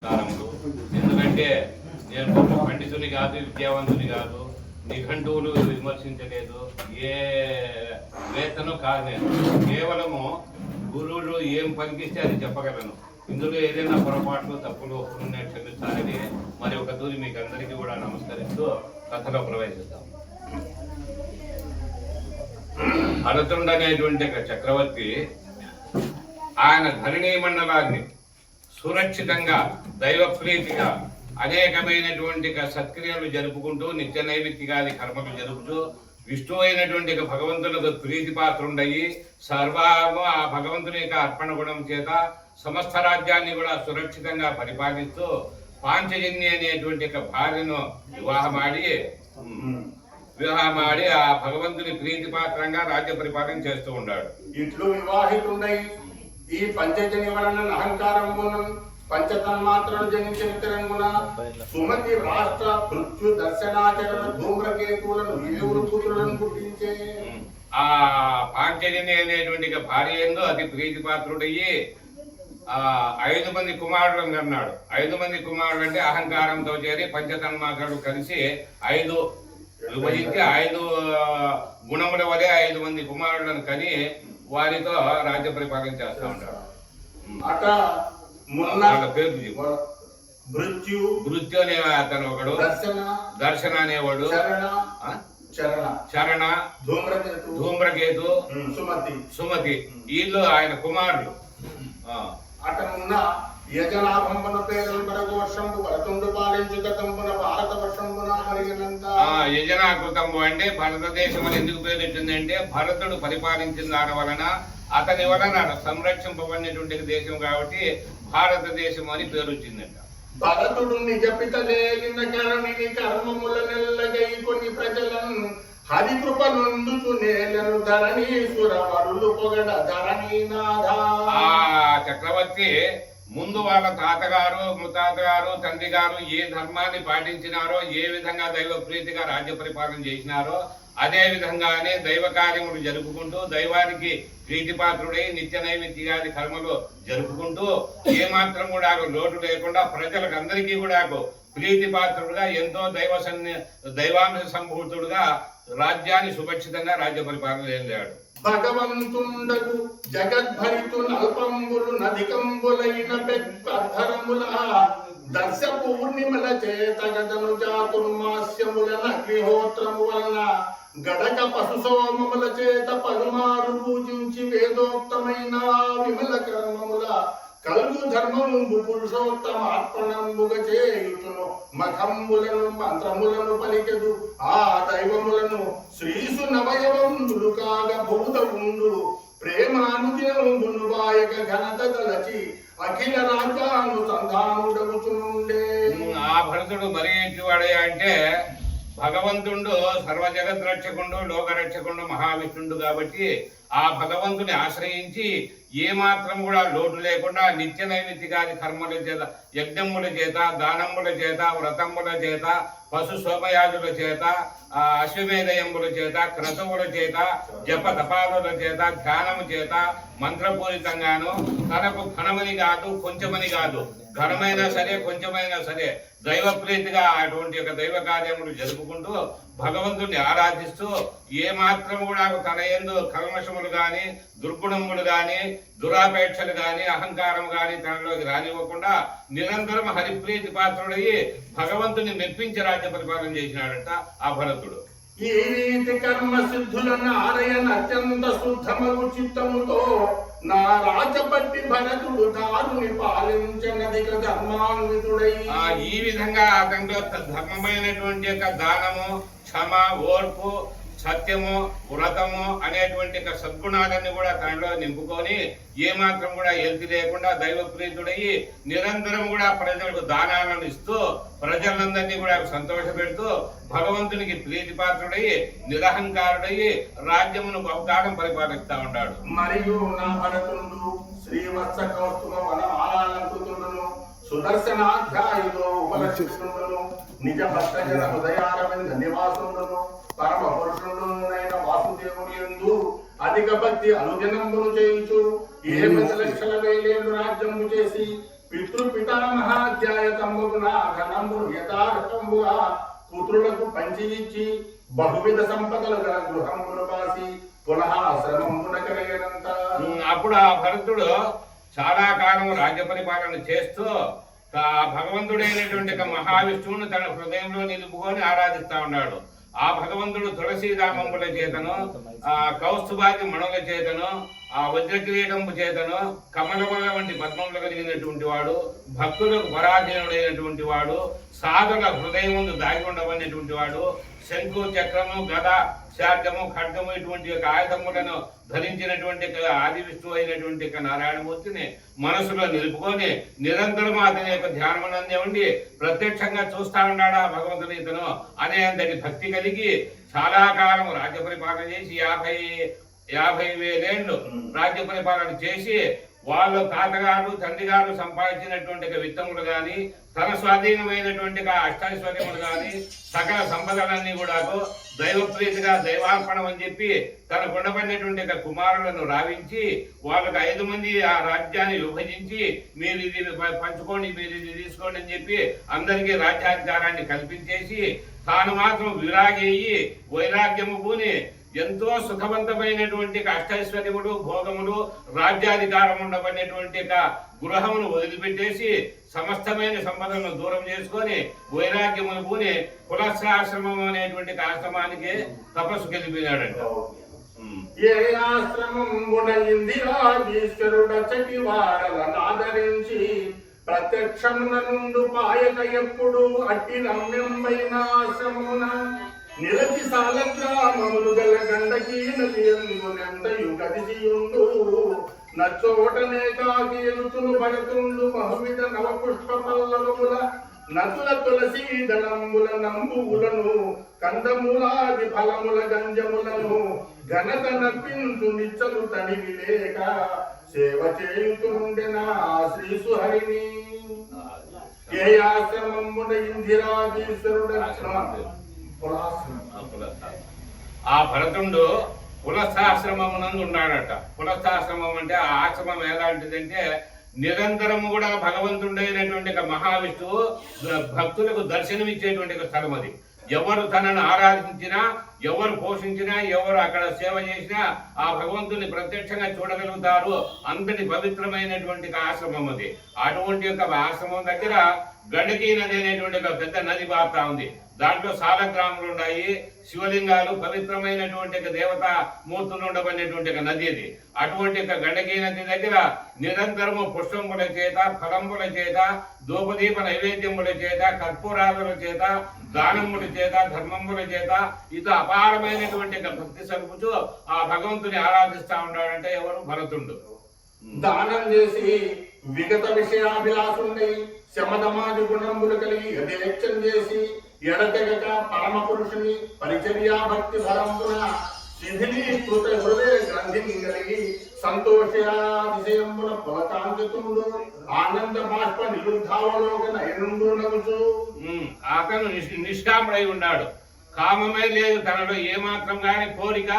ఎందుకంటే నేను గొప్ప పండితుని కాదు, విద్యావంతుని కాదు, నిఘంటువులు విమర్శించలేదు, ఏ వేతను కాదు. నేను కేవలము గురువులు ఏం పలికిస్తే అది చెప్పగలను. ఇందులో ఏదైనా పొరపాట్లు తప్పులు నేను క్షమిస్తానని మరి ఒక తూరి మీకు అందరికీ కూడా నమస్కరిస్తూ కథలో ప్రవేశిస్తాం. భరతుడు అనేటువంటి ఒక చక్రవర్తి ఆయన ధరణీ మండలాన్ని సురక్షితంగా దైవప్రీతిగా అనేకమైనటువంటి సత్క్రియలు జరుపుకుంటూ నిత్య నైమిత్తికాది కర్మలు జరుపుతూ విష్ణువు అయినటువంటి భగవంతునికి ప్రీతిపాత్రుండయి సర్వము ఆ భగవంతుని యొక్క అర్పణ గుణం చేత సమస్త రాజ్యాన్ని కూడా సురక్షితంగా పరిపాలిస్తూ పాంచజన్య అనేటువంటి భార్యను వివాహమాడి ఆ భగవంతుని ప్రీతిపాత్రంగా రాజ్య పరిపాలన చేస్తూ ఉన్నాడు. ఇట్లు వివాహితుండయి ఈ పంచజని వలన అహంకారం పంచతన్మాత్రలు జనించిన తెలంగుణ సుమతి రాష్ట్ర మృత్యు దర్శనాచరణ ధూమ్రకేతువులను ఇరువురు పుత్రులను పుట్టించే ఆ పాంచజని అనేటువంటి భార్య ఎందు అతి ప్రీతిపాత్రుడయ్యి 5 మంది కుమారులను కన్నాడు. 5 మంది కుమారులు అంటే అహంకారంతో చేరి పంచతన్మాత్రలు కలిసి 5 విభజించి 5 గుణముల వలె 5 మంది కుమారులను కని వారితో రాజ్య పరిపాలన చేస్తూ ఉంటాడు. అట పేరు మృత్యు అనే అతను ఒకడు, దర్శన అనేవాడు, చరణ, ధూమ్రకేతు, సుమతి వీళ్ళు ఆయన కుమారులు. అతనున్న యజనాభంబన పేరు పరగోషంబు వరతుండు పాలించుత తంపున భారత వర్షంబున కలిగినంత యజనాకృతంబు అంటే భారతదేశం అని ఎందుకు పేరు వచ్చిందంటే భరతుడు పరిపాలించిన దాని వలన అతని వలన సంరక్షింపబడినటువంటి దేశం కాబట్టి భారతదేశం అని పేరు వచ్చిందంట. భరతుడు నిజ పితలేలిన కరణిని కర్మముల నెల్లగై కొన్ని ప్రజలను హరికృప నొందుచు నేలను ధరణీశ్వర వరులు పొగడ ధరణీనాథ. ఆ చక్రవర్తి ముందు వాళ్ళ తాతగారు ముత్తాతగారు తండ్రి గారు ఏ ధర్మాన్ని పాటించినారో, ఏ విధంగా దైవ ప్రీతిగా రాజ్య పరిపాలన చేసినారో అదే విధంగానే దైవ కార్యములు జరుపుకుంటూ దైవానికి ప్రీతిపాత్రుడై నిత్య నైమిత్యాది కర్మలు జరుపుకుంటూ ఏమాత్రం కూడా లోటు లేకుండా ప్రజలకు అందరికీ కూడా ప్రీతిపాత్రుడుగా ఎంతో దైవాంశ సంభూతుడుగా రాజ్యాన్ని సురక్షితంగా రాజ్య పరిపాలన చేశాడు. భగవంతుండకు జగద్భరితు నల్పంబులు నదికంబులైన పెద్దరముల దర్శ పూర్ణిమల చేత గదను చాతుర్మాస్యముల అగ్నిహోత్రము వలన గడక పశు సోమముల చేత పలుమారు పూజించి వేదోక్తమైన విమల కర్మముల కలుగు ధర్మము పురుషోత్తమ అర్పణంబుగ చేయుతును మఖంబులను మంత్రములను పలికెదు ఆ దైవములను శ్రీసు నవయవంతులు కాగ భూతముండు ప్రేమానుదినమును వాయక ఘనత తలచి అఖిల రాజ్యానుసంధానుడగుచునుండే. ఆ భరతుడు మరి వాడే అంటే భగవంతుడు సర్వజగద్రక్షకుండు లోకరక్షకుండు మహావిష్ణుడు కాబట్టి ఆ భగవంతుని ఆశ్రయించి ఏమాత్రం కూడా లోటు లేకుండా నిత్య నైమిత్తికాది కర్మల చేత, యజ్ఞముల చేత, దానముల చేత, వ్రతముల చేత, పశు సోమయాజుల చేత, అశ్వమేధయముల చేత, క్రతువుల చేత, జప తపాదుల చేత, ధ్యానము చేత మంత్రపూరితంగాను తనకు ఘనమని కాదు కొంచెమని కాదు, ఘనమైనా సరే కొంచెమైనా సరే దైవ ప్రీతిగా అటువంటి యొక్క దైవ కార్యములు జరుపుకుంటూ భగవంతుడిని ఆరాధిస్తూ ఏమాత్రం కూడా తన యందు కల్మషములు గాని దుర్గుణములు గాని దురాపేక్షలు గాని అహంకారం గాని తనలోకి రానివ్వకుండా నిరంతరం హరిప్రీతి పాత్రుడయ్యి భగవంతుని మెప్పించి రాజ్య పరిపాలన చేసినాడంట ఆ భరతుడు. ఈ రీతి కర్మ సిద్ధులను ఆరయన అత్యంత శుద్ధమగు చిత్తముతో నా రాజపట్టి భరతుడు దారుని పాలించనదిక ధర్మాన్వితుడై ఈ విధంగా అతనిలో ధర్మమైనటువంటి యొక్క దానము, క్షమ, ఓర్పు, సత్యము, వ్రతము అనేటువంటి సద్గుణాలన్నీ కూడా తనలో నింపుకొని ఏమాత్రం కూడా ఎల్తి లేకుండా దైవ ప్రీతుడయ్యి నిరంతరం కూడా ప్రజలకు దానాలను ఇస్తూ ప్రజలందరినీ కూడా సంతోషపెడుతూ భగవంతునికి ప్రీతిపాత్రుడయ్యి నిరహంకారుడయ్యి రాజ్యమును బహుకాలం పరిపాలిస్తూ ఉంటాడు. మరియు నా భరతుడు శ్రీవత్స కౌస్తుమ వనమాలంకృతుడును సుదర్శనాధ్యాయులో ఉపలక్షిస్తుండును నిజ భక్తజన హృదయారవింద నివాసుండును పరమ పురుషుడునైన వాసుదేవుని యందు అధిక భక్తి అనుజనంబును చేయించు 7 లక్షల వేలేళ్ళు రాజ్యము చేసి పితృపితామహాధ్యాయతమ్మున ఘనము యథార్థముగా పుత్రులకు పంచి ఇచ్చి బహువిధ సంపదలు గల గృహములు బాసి పునః ఆశ్రమమున కలిగినంత. అప్పుడు ఆ భరతుడు చాలా కాలం రాజ్య పరిపాలన చేస్తూ భగవంతుడైనటువంటి మహావిష్ణువును తన హృదయంలో నిలుపుకొని ఆరాధిస్తా ఉన్నాడు. ఆ భగవంతుడు తులసీరామంబుల చేతను, ఆ కౌస్తుభాది మణుల చేతను, ఆ వజ్రకిరీటంపు చేతను, కమలముల వంటి పద్మములు కలిగినటువంటి వాడు, భక్తులకు పరాధీనుడైనటువంటి వాడు, సాధుల హృదయం ముందు దాగి ఉండవనేటువంటి వాడు, శంకు చక్రము గద శార్గము ఖడ్గము ఇటువంటి యొక్క ఆయుధములను ధరించినటువంటి ఆది విష్ణువు అయినటువంటి నారాయణమూర్తిని మనసులో నిలుపుకొని నిరంతరం అతని యొక్క ధ్యానమునందే ఉండి ప్రత్యక్షంగా చూస్తా ఉన్నాడా భగవంతుని ఇతను అనే అంతటి భక్తి కలిగి చాలా కాలం రాజ్య పరిపాలన చేసి 50,000 రాజ్య పరిపాలన చేసి వాళ్ళ తాతగారు తండ్రి గారు సంపాదించినటువంటి విత్తములు కానీ తన స్వాధీనమైనటువంటి అష్టైశ్వర్యములు కానీ సకల సంపదలన్నీ కూడా దైవప్రీతిగా దైవార్పణం అని చెప్పి తన కొండపడినటువంటి కుమారులను రావించి వాళ్ళకు 5 మంది ఆ రాజ్యాన్ని విభజించి మీరు ఇది పంచుకోండి, మీరు ఇది తీసుకోండి అని చెప్పి అందరికీ రాజ్యాధికారాన్ని కల్పించేసి తాను మాత్రం విరాగి వైరాగ్యము పూని ఎంతో సుఖవంతమైనటువంటి అష్టైశ్వర్యములు భోగములు రాజ్యాధికారం ఉండబడినటువంటి గృహమును వదిలిపెట్టేసి సమస్తమైన సంపదలను దూరం చేసుకొని వైరాగ్యమును పూని కులశ్రాశ్రమం అనేటువంటి ఆశ్రమానికి తపస్సు గెలిపినాడంట. ఏ ఆశ్రమం ఇందిరాధీశ్వరుడచటి వారలను ఆదరించి ప్రత్యక్షమున నుండు పాయక ఎప్పుడు అట్టి రమ్యంబైన ఆశ్రమున నిలచి సాలగ్రామములు గల గండకీ నది ఎందునెంతయు కదిసియుండు నచ్చోటనే కాకి ఎలుతులు భరతుండు బహువిధ నవపుష్ప పల్లవముల నతుల తులసీ దళంబుల నంబువులను కందమూలాది ఫలముల గంజములను ఘనత నర్పించు నిచ్చలు తడివి లేక సేవ చేయుతుండెనా శ్రీసుహరిని. ఏ ఆశ్రమమున ఇందిరాధీశ్వరుడ ఆ భరతుడు పులస్థాశ్రమమునందు ఉన్నాడట. పులస్థాశ్రమం అంటే ఆ ఆశ్రమం ఎలాంటిదంటే నిరంతరము కూడా భగవంతుడైనటువంటి మహావిష్ణువు భక్తులకు దర్శనమిచ్చేటువంటి స్థలం అది. ఎవరు తనను ఆరాధించినా, ఎవరు పోషించినా, ఎవరు అక్కడ సేవ చేసినా ఆ భగవంతుని ప్రత్యక్షంగా చూడగలుగుతారు. అంతటి పవిత్రమైనటువంటి ఆశ్రమం అది. అటువంటి యొక్క ఆశ్రమం దగ్గర గండకీ నది అనేటువంటి పెద్ద నది పారుతా ఉంది. దాంట్లో సాలగ్రాములు ఉన్నాయి, శివలింగాలు, పవిత్రమైనటువంటి దేవతా మూర్తులు ఉండబడినటువంటి నది అది. అటువంటి గండకీ నది దగ్గర నిరంతరము పుష్పముల చేత, ఫలంబుల చేత, ధూపదీప నైవేద్యముల చేత, కర్పూరాదుల చేత, దానముల చేత, ధర్మముల చేత ఇది అపారమైనటువంటి భక్తి సరుపుచు ఆ భగవంతుని ఆరాధిస్తా ఉన్నాడంటే ఎవరు? భరతుడు. దానం చేసి విగత విషయాభిలాషుండై శమదమాది గుణములు కలిగి యథేచ్ఛం చేసి ఎడతెగక పరమ పురుషుని పరిచర్యా భక్తి ఫలంపున శిథిలీకృత హృదయ గ్రంథిని కలిగి సంతోషాతిశయమున పులకాంతితుండు ఆనంద బాష్ప నిరుద్ధావలోకన ఎనుండు నగుచు. అతను నిష్కాముడై ఉన్నాడు. కామమే లేదు తనలో ఏమాత్రం గాని కోరిక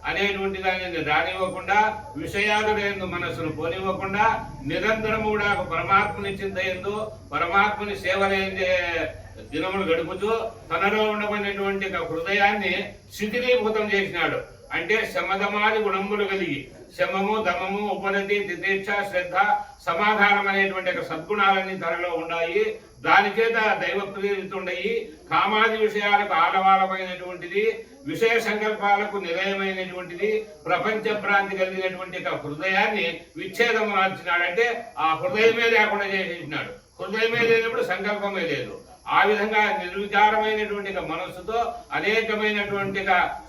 అనేటువంటి దానిని రానివ్వకుండా, విషయాలు మనసును పోనివ్వకుండా నిరంతరం కూడా పరమాత్మని చింతయందు పరమాత్మని సేవలేందే దినములు గడుపుతూ తనలో ఉండబడినటువంటి హృదయాన్ని శిథిలీభూతం చేసినాడు. అంటే శమదమాది గుణములు కలిగి శమము, దమము, ఉపనతి, తితీక్ష, శ్రద్ధ, సమాధానం అనేటువంటి సద్గుణాలన్నీ తనలో ఉన్నాయి. దాని చేత దైవ ప్రేరితుండయి కామాది విషయాలకు ఆలవాలమైనటువంటిది, విషయ సంకల్పాలకు నిలయమైనటువంటిది, ప్రపంచ భ్రాంతి కలిగినటువంటి హృదయాన్ని విచ్ఛేదం మార్చినాడంటే ఆ హృదయమే లేకుండా చేసేసినాడు. హృదయమే లేనప్పుడు సంకల్పమే లేదు. ఆ విధంగా నిర్విచారమైనటువంటి మనస్సుతో అనేకమైనటువంటి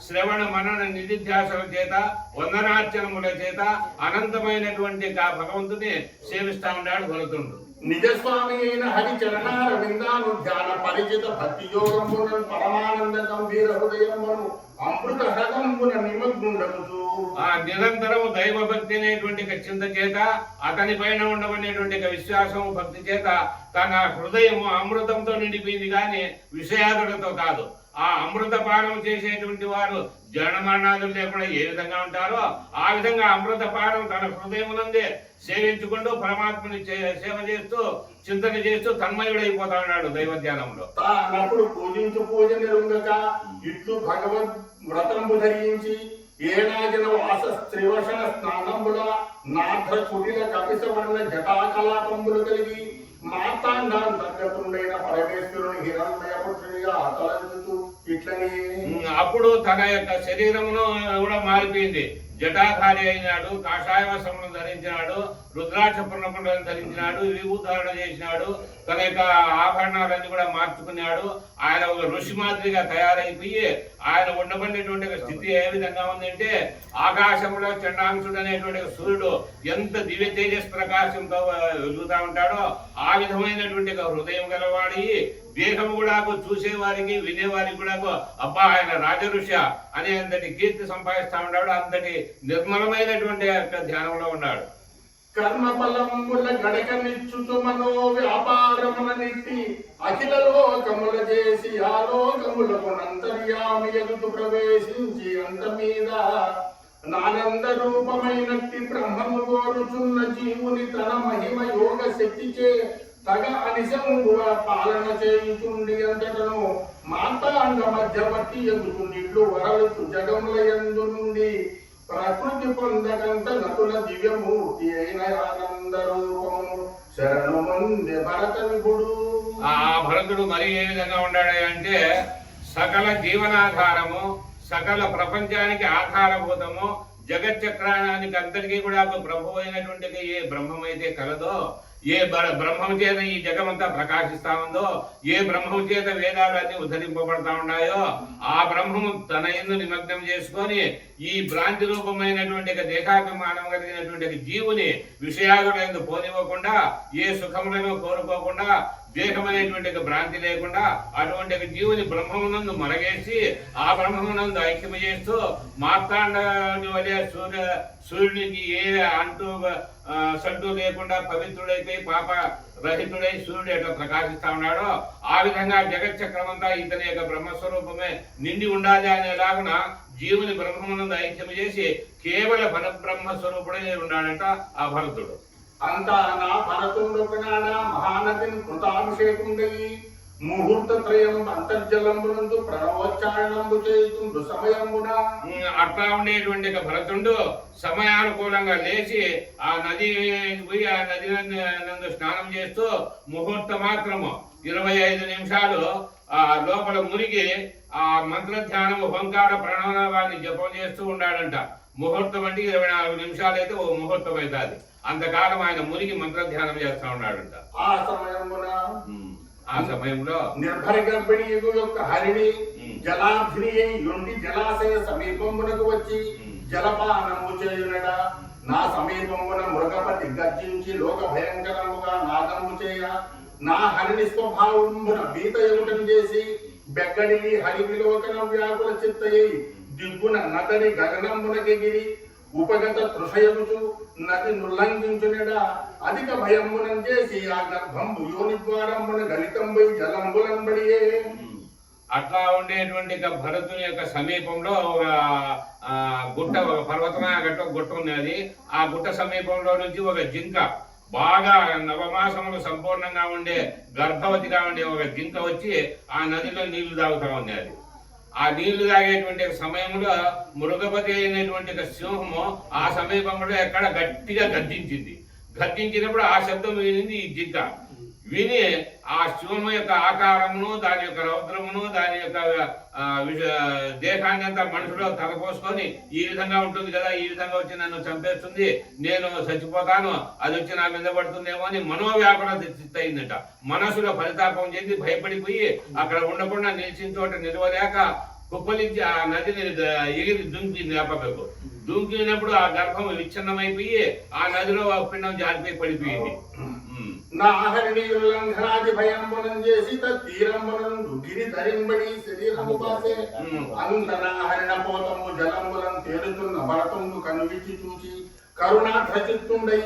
శ్రవణ మనన నిధిధ్యాసల చేత, వందనార్చనముల చేత అనంతమైనటువంటి భగవంతుని సేవిస్తా ఉన్నాడు భరతుడు. నిజస్వామి అయిన హరి చరణార విందాను ధ్యాన పరిచిత భక్తి యోగమున పరమానంద గంభీర హృదయమును అమృత హృదయమున నిమగ్నుండగుచు ఆ నిరంతరము దైవ భక్తి అనేటువంటి చింత చేత, అతని పైన ఉండబడినటువంటి విశ్వాసము భక్తి చేత తన హృదయము అమృతంతో నిండిపోయింది కానీ విషయాదులతో కాదు. ఆ అమృతపానం చేసేటువంటి వారు జన మరణాదులు లేకుండా ఏ విధంగా ఉంటారో ఆ విధంగా అమృతపానం తన హృదయమునందే సేవించుకుంటూ పరమాత్మని సేవ చేస్తూ చింతన చేస్తూ తన్మయుడైపోతా ఉన్నాడు దైవ ధ్యానంలో. తానప్పుడు పూజించు పూజ నిరుంగక ఇట్లు భగవద్ వ్రతంబు ధరించి ఏనాజన వాస త్రివశన స్నానంబుల నాథ కుటిల కపిసవర్ణ జటాకలాపంబులు కలిగి మార్తాండాంతర్గతుండైన పరమేశ్వరుని హిరణ్మయ పుత్రునిగా తలంచుతూ ఇట్లని అప్పుడు తన యొక్క శరీరమును కూడా మారిపోయింది. జటాధారి అయినాడు, కాషాయ వస్త్రమును ధరించినాడు, రుద్రాక్ష పూర్ణకుండలను ధరించినాడు, విభూధారణ చేసినాడు, తన యొక్క ఆభరణాలన్నీ కూడా మార్చుకున్నాడు. ఆయన ఒక ఋషి మాదిరిగా తయారైపోయి ఆయన ఉండబడినటువంటి స్థితి ఏ విధంగా ఉందంటే ఆకాశంలో చండాంశుడు అనేటువంటి సూర్యుడు ఎంత దివ్య తేజస్ ప్రకాశంతో వెలుగుతా ఉంటాడో ఆ విధమైనటువంటి హృదయం గలవాడి దేహం కూడా చూసేవారికి వినేవారికి కూడా అబ్బా ఆయన రాజఋషి అనే అంతటి కీర్తి సంపాదిస్తా ఉన్నాడు. అంతటి నిర్మలమైనటువంటి ధ్యానంలో ఉన్నాడు. కర్మ ఫలముల గడక నిచ్చుచు మనో వ్యాపారమున నిట్టి అఖిల లోకముల చేసి ఆ లోకములకు నంతర్యామి ఎదుగు ప్రవేశించి అంత మీద నానంద రూపమైనట్టి బ్రహ్మము కోరుచున్న జీవుని తన మహిమ యోగ శక్తిచే తగ అనిశంగుగా పాలన చేయుచుండి అంతటను మాతాంగ మధ్యవర్తి ఎదుగు నిళ్ళు వరలుచు జగముల యందు నుండి ప్రకృతి పొందకంత నటుల దివ్యమూర్తి అయిన ఆనంద రూపము శరణు ముందే భరత విభుడు. ఆ భరతుడు మరి ఏ విధంగా ఉన్నాడు అంటే సకల జీవనాధారము, సకల ప్రపంచానికి ఆధారభూతము, జగచ్చక్రానికి అంతటికీ కూడా ప్రభు అయినటువంటి ఏ బ్రహ్మమైతే కలదో, ఏ బ్రహ్మం చేత ఈ జగమంతా ప్రకాశిస్తా ఉందో, ఏ బ్రహ్మం చేత వేదాలన్నీ ఉద్ధరింపబడతా ఉన్నాయో ఆ బ్రహ్మము తన యందు నిమగ్నం చేసుకొని ఈ భ్రాంతి రూపమైనటువంటి దేహాభిమానం కలిగినటువంటి జీవుని విషయాల యందు పోనివ్వకుండా, ఏ సుఖములను కోరుకోకుండా, దేహం అనేటువంటి భ్రాంతి లేకుండా అటువంటి జీవుని బ్రహ్మమునందు మరగేసి ఆ బ్రహ్మమునందు ఐక్యము చేస్తూ మార్తాండుని వలె సూర్యునికి ఏ సంటూ లేకుండా పవిత్రుడైతే పాప రహితుడై సూర్యుడు ఎట్లా ప్రకాశిస్తా ఉన్నాడో ఆ విధంగా జగచ్చక్రమంతా ఇతని యొక్క బ్రహ్మస్వరూపమే నిండి ఉండాలి అనేలాగున జీవుని బ్రహ్మమునందు ఐక్యము చేసి కేవల పరబ్రహ్మస్వరూపుడే ఉన్నాడంట ఆ భరతుడు. అంతా నా భరతుండొకనాడ మహానదిని కృతాభిషేకుండయి ముహూర్త త్రయం అంతర్జలంబునందు ప్రణవోచ్చారణంబు చేయుతుండు సమయంబున. అట్లా ఉండేటువంటి భరతుడు సమయానుకూలంగా లేచి ఆ నది పోయి ఆ నది నందు స్నానం చేస్తూ ముహూర్త మాత్రము 25 నిమిషాలు ఆ లోపల మునిగి ఆ మంత్రధ్యానము ఓంకార ప్రణవాన్ని జపం చేస్తూ ఉన్నాడంట. ముహూర్తం అంటే 24 నిమిషాలు అయితే ఓ ముహూర్తం అవుతుంది. అంతకాలం ఆయన మునిగి మంత్రధ్యానం చేస్తా ఉన్నాడంట. ఆ సమయంలో నిర్భర గర్భిణి యొక్క హరిణి జలాగ్ని నుండి జలాశయ సమీపమునకు వచ్చి జలపానము చేయునడ. నా సమీపమున మృగపతి గర్జించి లోక భయంకరముగా నాదము చేయ నా హరిణి స్వభావమున బీత ఎగుటం చేసి బెగ్గడిని హరి విలోకన వ్యాకుల చిత్తయ్యి దిగ్గున నదని గగనమునకెగిరి ఉపగత తృషయముచు నది నుల్లంఘించునడా అధిక భయమునం చేసి ఆ గర్భంబు యోని ద్వారమున గలితంబై జలంబులంబడియే. అట్లా ఉండేటువంటి భరతుని యొక్క సమీపంలో ఒక గుట్ట, ఒక పర్వతమైన గట్ట గుట్ట ఉన్నది. ఆ గుట్ట సమీపంలో నుంచి ఒక జింక, బాగా నవమాసములు సంపూర్ణంగా ఉండే గర్భవతిగా ఉండే ఒక జింక వచ్చి ఆ నదిలో నీళ్లు తాగుతా ఉన్నది. ఆ నీళ్లు తాగేటువంటి సమయంలో మృగపతి అయినటువంటి సింహము ఆ సమీపంలో ఎక్కడ గట్టిగా గర్జించింది. గర్జించినప్పుడు ఆ శబ్దం వినింది ఈ జింక. విని ఆ సింహం యొక్క ఆకారమును, దాని యొక్క రౌద్రమును, దాని యొక్క దేహాన్ని అంతా మనుషులో తలపోసుకొని ఈ విధంగా ఉంటుంది కదా, ఈ విధంగా వచ్చి నన్ను చంపేస్తుంది, నేను చచ్చిపోతాను, అది వచ్చి నా మీద పడుతుందేమో అని మనోవ్యాకుల చిత్తయిందట. మనసులో పరితాపం చెంది భయపడిపోయి అక్కడ ఉండకుండా నిలిచిన చోట నిలవలేక కుప్పలించి ఆ నదిని ఎగిరి దుంకింది. అప్పకు దుంకినప్పుడు ఆ గర్భం విచ్ఛిన్నమైపోయి ఆ నదిలో పిండం జారిపోయి పడిపోయింది. నా హరిణి ఉల్లంఘనాది భయంబనం చేసి తీరంబనందు గిరి ధరింబడి శరీరము పాసే అంత నా హరిణ పోతము జలంబులం తేలుతున్న భరతము కనువిచ్చి చూచి కరుణాధ్రచిత్తుండై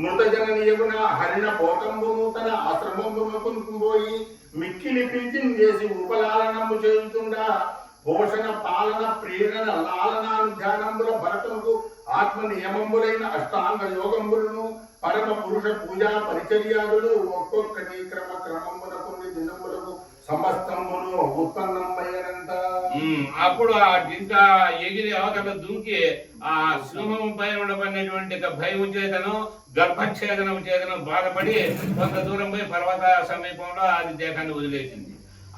మృత జననీయమున హరిణ పోతంబును తన ఆశ్రమంబునకు పోయి మిక్కిలి ప్రీతిని చేసి ఉపలాలనము చేయుతుండా పోషణ పాలన ప్రేరణ లాలనానుధ్యానంబుల భరతముకు ఆత్మ నియమంబులైన అష్టాంగ యోగంబులను పరమ పురుష పూజా పరిచర్యాదులు ఒక్కొక్కటి క్రమమున కొన్ని దినములకు సమస్తంబును ఉత్పన్నమయ్యనంత. అప్పుడు ఆ జింక ఎగిరి అవతల దుంకి ఆ సింహం పై ఉండబడినటువంటి భయం చేతను గర్భఛేదనం చేతను బాధపడి కొంత దూరం పోయి పర్వత సమీపంలో అది దేహాన్ని వదిలేసింది.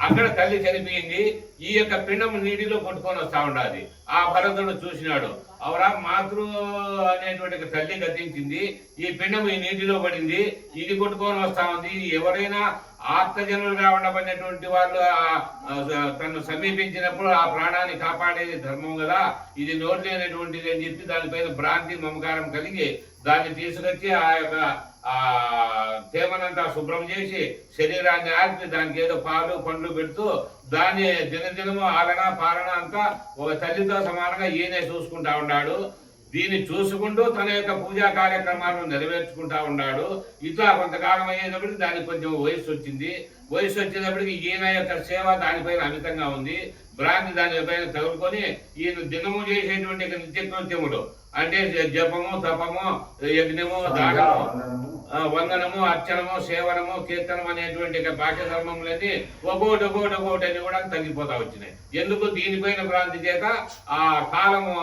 అక్కడ తల్లి చనిపోయింది. ఈ యొక్క పిండం నీటిలో కొట్టుకొని వస్తా ఉండాలి. ఆ భరతుడు చూసినాడు, అవరా మాతృ అనేటువంటి తల్లి గతించింది, ఈ పిండం ఈ నీటిలో పడింది, ఇది కొట్టుకొని వస్తా ఉంది. ఎవరైనా ఆత్మజనులుగా ఉండబడినటువంటి వాళ్ళు తను సమీపించినప్పుడు ఆ ప్రాణాన్ని కాపాడేది ధర్మం కదా, ఇది నోరు లేనటువంటిది అని చెప్పి దానిపైన భ్రాంతి మమకారం కలిగి దాన్ని తీసుకొచ్చి ఆ యొక్క తేమనంతా శుభ్రం చేసి శరీరాన్ని ఆర్పి దానికి ఏదో పాలు పండ్లు పెడుతూ దాన్ని దినదినము ఆలన పాలన అంతా ఒక తల్లితో సమానంగా ఈయనే చూసుకుంటా ఉన్నాడు. దీన్ని చూసుకుంటూ తన యొక్క పూజా కార్యక్రమాలను నెరవేర్చుకుంటా ఉన్నాడు. ఇట్లా కొంతకాలం అయ్యేటప్పటికి దానికి కొంచెం వయసు వచ్చింది. వయసు వచ్చేటప్పటికి ఈయన యొక్క సేవ దానిపైన అమితంగా ఉంది. భ్రాంతి దానిపైన తగులుకొని ఈయన దినము చేసేటువంటి నిత్యకృత్యములు అంటే జపము, తపము, యజ్ఞము, దానము, వందనము, అర్చనము, సేవనము, కీర్తనం అనేటువంటి బాహ్య ధర్మములన్నీ ఒక్కోటి అని కూడా తగ్గిపోతా వచ్చినాయి. ఎందుకు? దీనిపైన భ్రాంతి చేత ఆ కాలము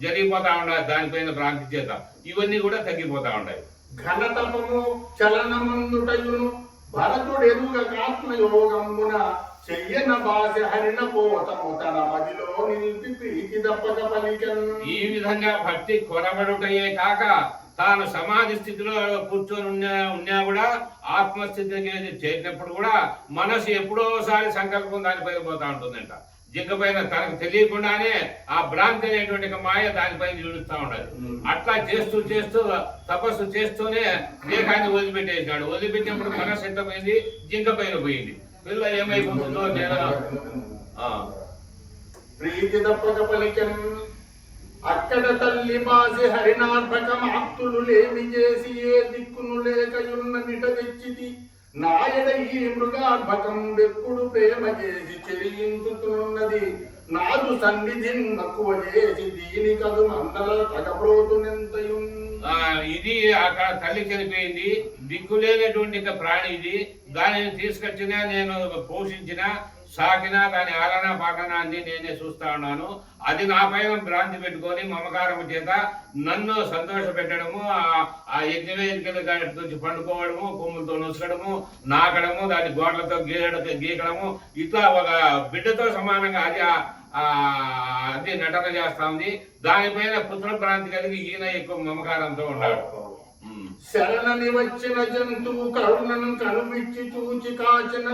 జరిగిపోతా ఉండాలి. దానిపైన భ్రాంతి చేత ఇవన్నీ కూడా తగ్గిపోతా ఉన్నాయి. ఘనతమము చలనమందుటయును భరతుడు ఎరుగ ఆత్మయోగమున చెయ్యన భాష హరిణ పోతము తన మదిలో నిలిపి ప్రీతి దప్పక పలికన్. ఈ విధంగా భక్తి కొనబడుటయే కాక తాను సమాధి స్థితిలో కూర్చొని ఉన్నా కూడా ఆత్మస్థితికి చేరినప్పుడు కూడా మనసు ఎప్పుడోసారి సంకల్పం దానిపైన పోతా ఉంటుందంట. జింక పైన తనకు తెలియకుండానే ఆ భ్రాంతి అనేటువంటి మాయ దానిపైన చూడుస్తూ ఉండాలి. అట్లా చేస్తూ చేస్తూ తపస్సు చేస్తూనే దేహాన్ని వదిలిపెట్టేసినాడు. వదిలిపెట్టినప్పుడు మనసు ఎంత పోయింది? జింక పైన పోయింది. పిల్ల ఏమైపోతుందో నేను ప్రీతి తప్పక పలికన్. అక్కడ తల్లి బాసి హరినార్భకం ఆప్తులు లేమి చేసి ఏ దిక్కును లేకయున్న నిట తెచ్చితి నాయడ ఈ మృగార్భకం వెక్కుడు ప్రేమ చేసి చెరియించుతున్నది నాదు సన్నిధిని మక్కువ చేసి దీని కదు మందల తగబ్రోతునెంతయు. ఇది అక్కడ తల్లి చనిపోయింది. దిక్కులేనటువంటి ప్రాణి ఇది. దానిని తీసుకొచ్చినా నేను పోషించిన సాకినా దాని ఆలన పాలన అన్ని నేనే చూస్తా ఉన్నాను. అది నా పైన భ్రాంతి పెట్టుకొని మమకారము చేత నన్ను సంతోష పెట్టడము, ఆ యజ్ఞవేదికల నుంచి పండుకోవడము, కొమ్ములతో నొసగడము, నాకడము, దాని గోడలతో గీకడము, ఇట్లా ఒక బిడ్డతో సమానంగా అది నటన చేస్తా ఉంది. దానిపైన పుత్ర భ్రాంతి కలిగి ఈయన ఎక్కువ మమకారంతో ఉన్నాడు. శరణని వచ్చిన జంతువు కరుణను కనువిచ్చి చూచి కాచిన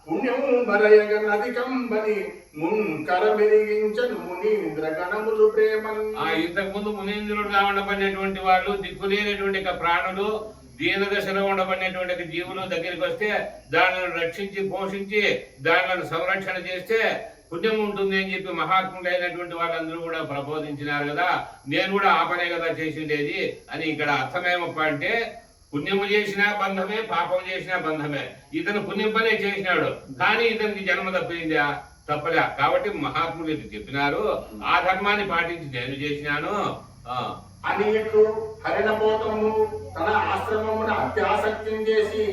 పుణ్యం బరయగ నదికంబని మున్కర మెరిగించను మునీంద్ర గణములు ప్రేమను. ఇంతకు ముందు మునీంద్రుడుగా ఉండబడినటువంటి వాళ్ళు, దిక్కులేనటువంటి ప్రాణులు, దీన దశలో ఉండబడినటువంటి జీవులు దగ్గరికి వస్తే దానిని రక్షించి పోషించి దానిని సంరక్షణ చేస్తే పుణ్యం ఉంటుంది అని చెప్పి మహాత్ములైనటువంటి వాళ్ళందరూ కూడా ప్రబోధించినారు కదా. నేను కూడా ఆ పనే కదా చేసిండేది అని ఇక్కడ అర్థమేమప్ప అంటే, పుణ్యము చేసినా బంధమే, పాపం చేసినా బంధమే. ఇతను పుణ్యం పనే చేసినాడు, కానీ ఇతనికి జన్మ తప్పిందా? తప్పలే. కాబట్టి మహాత్ములు ఇది చెప్పినారు, ఆ ధర్మాన్ని పాటించి నేను చేసినాను అనేకులు హరిణపోతము తన ఆశ్రమమున అత్యాసక్తిని చేసి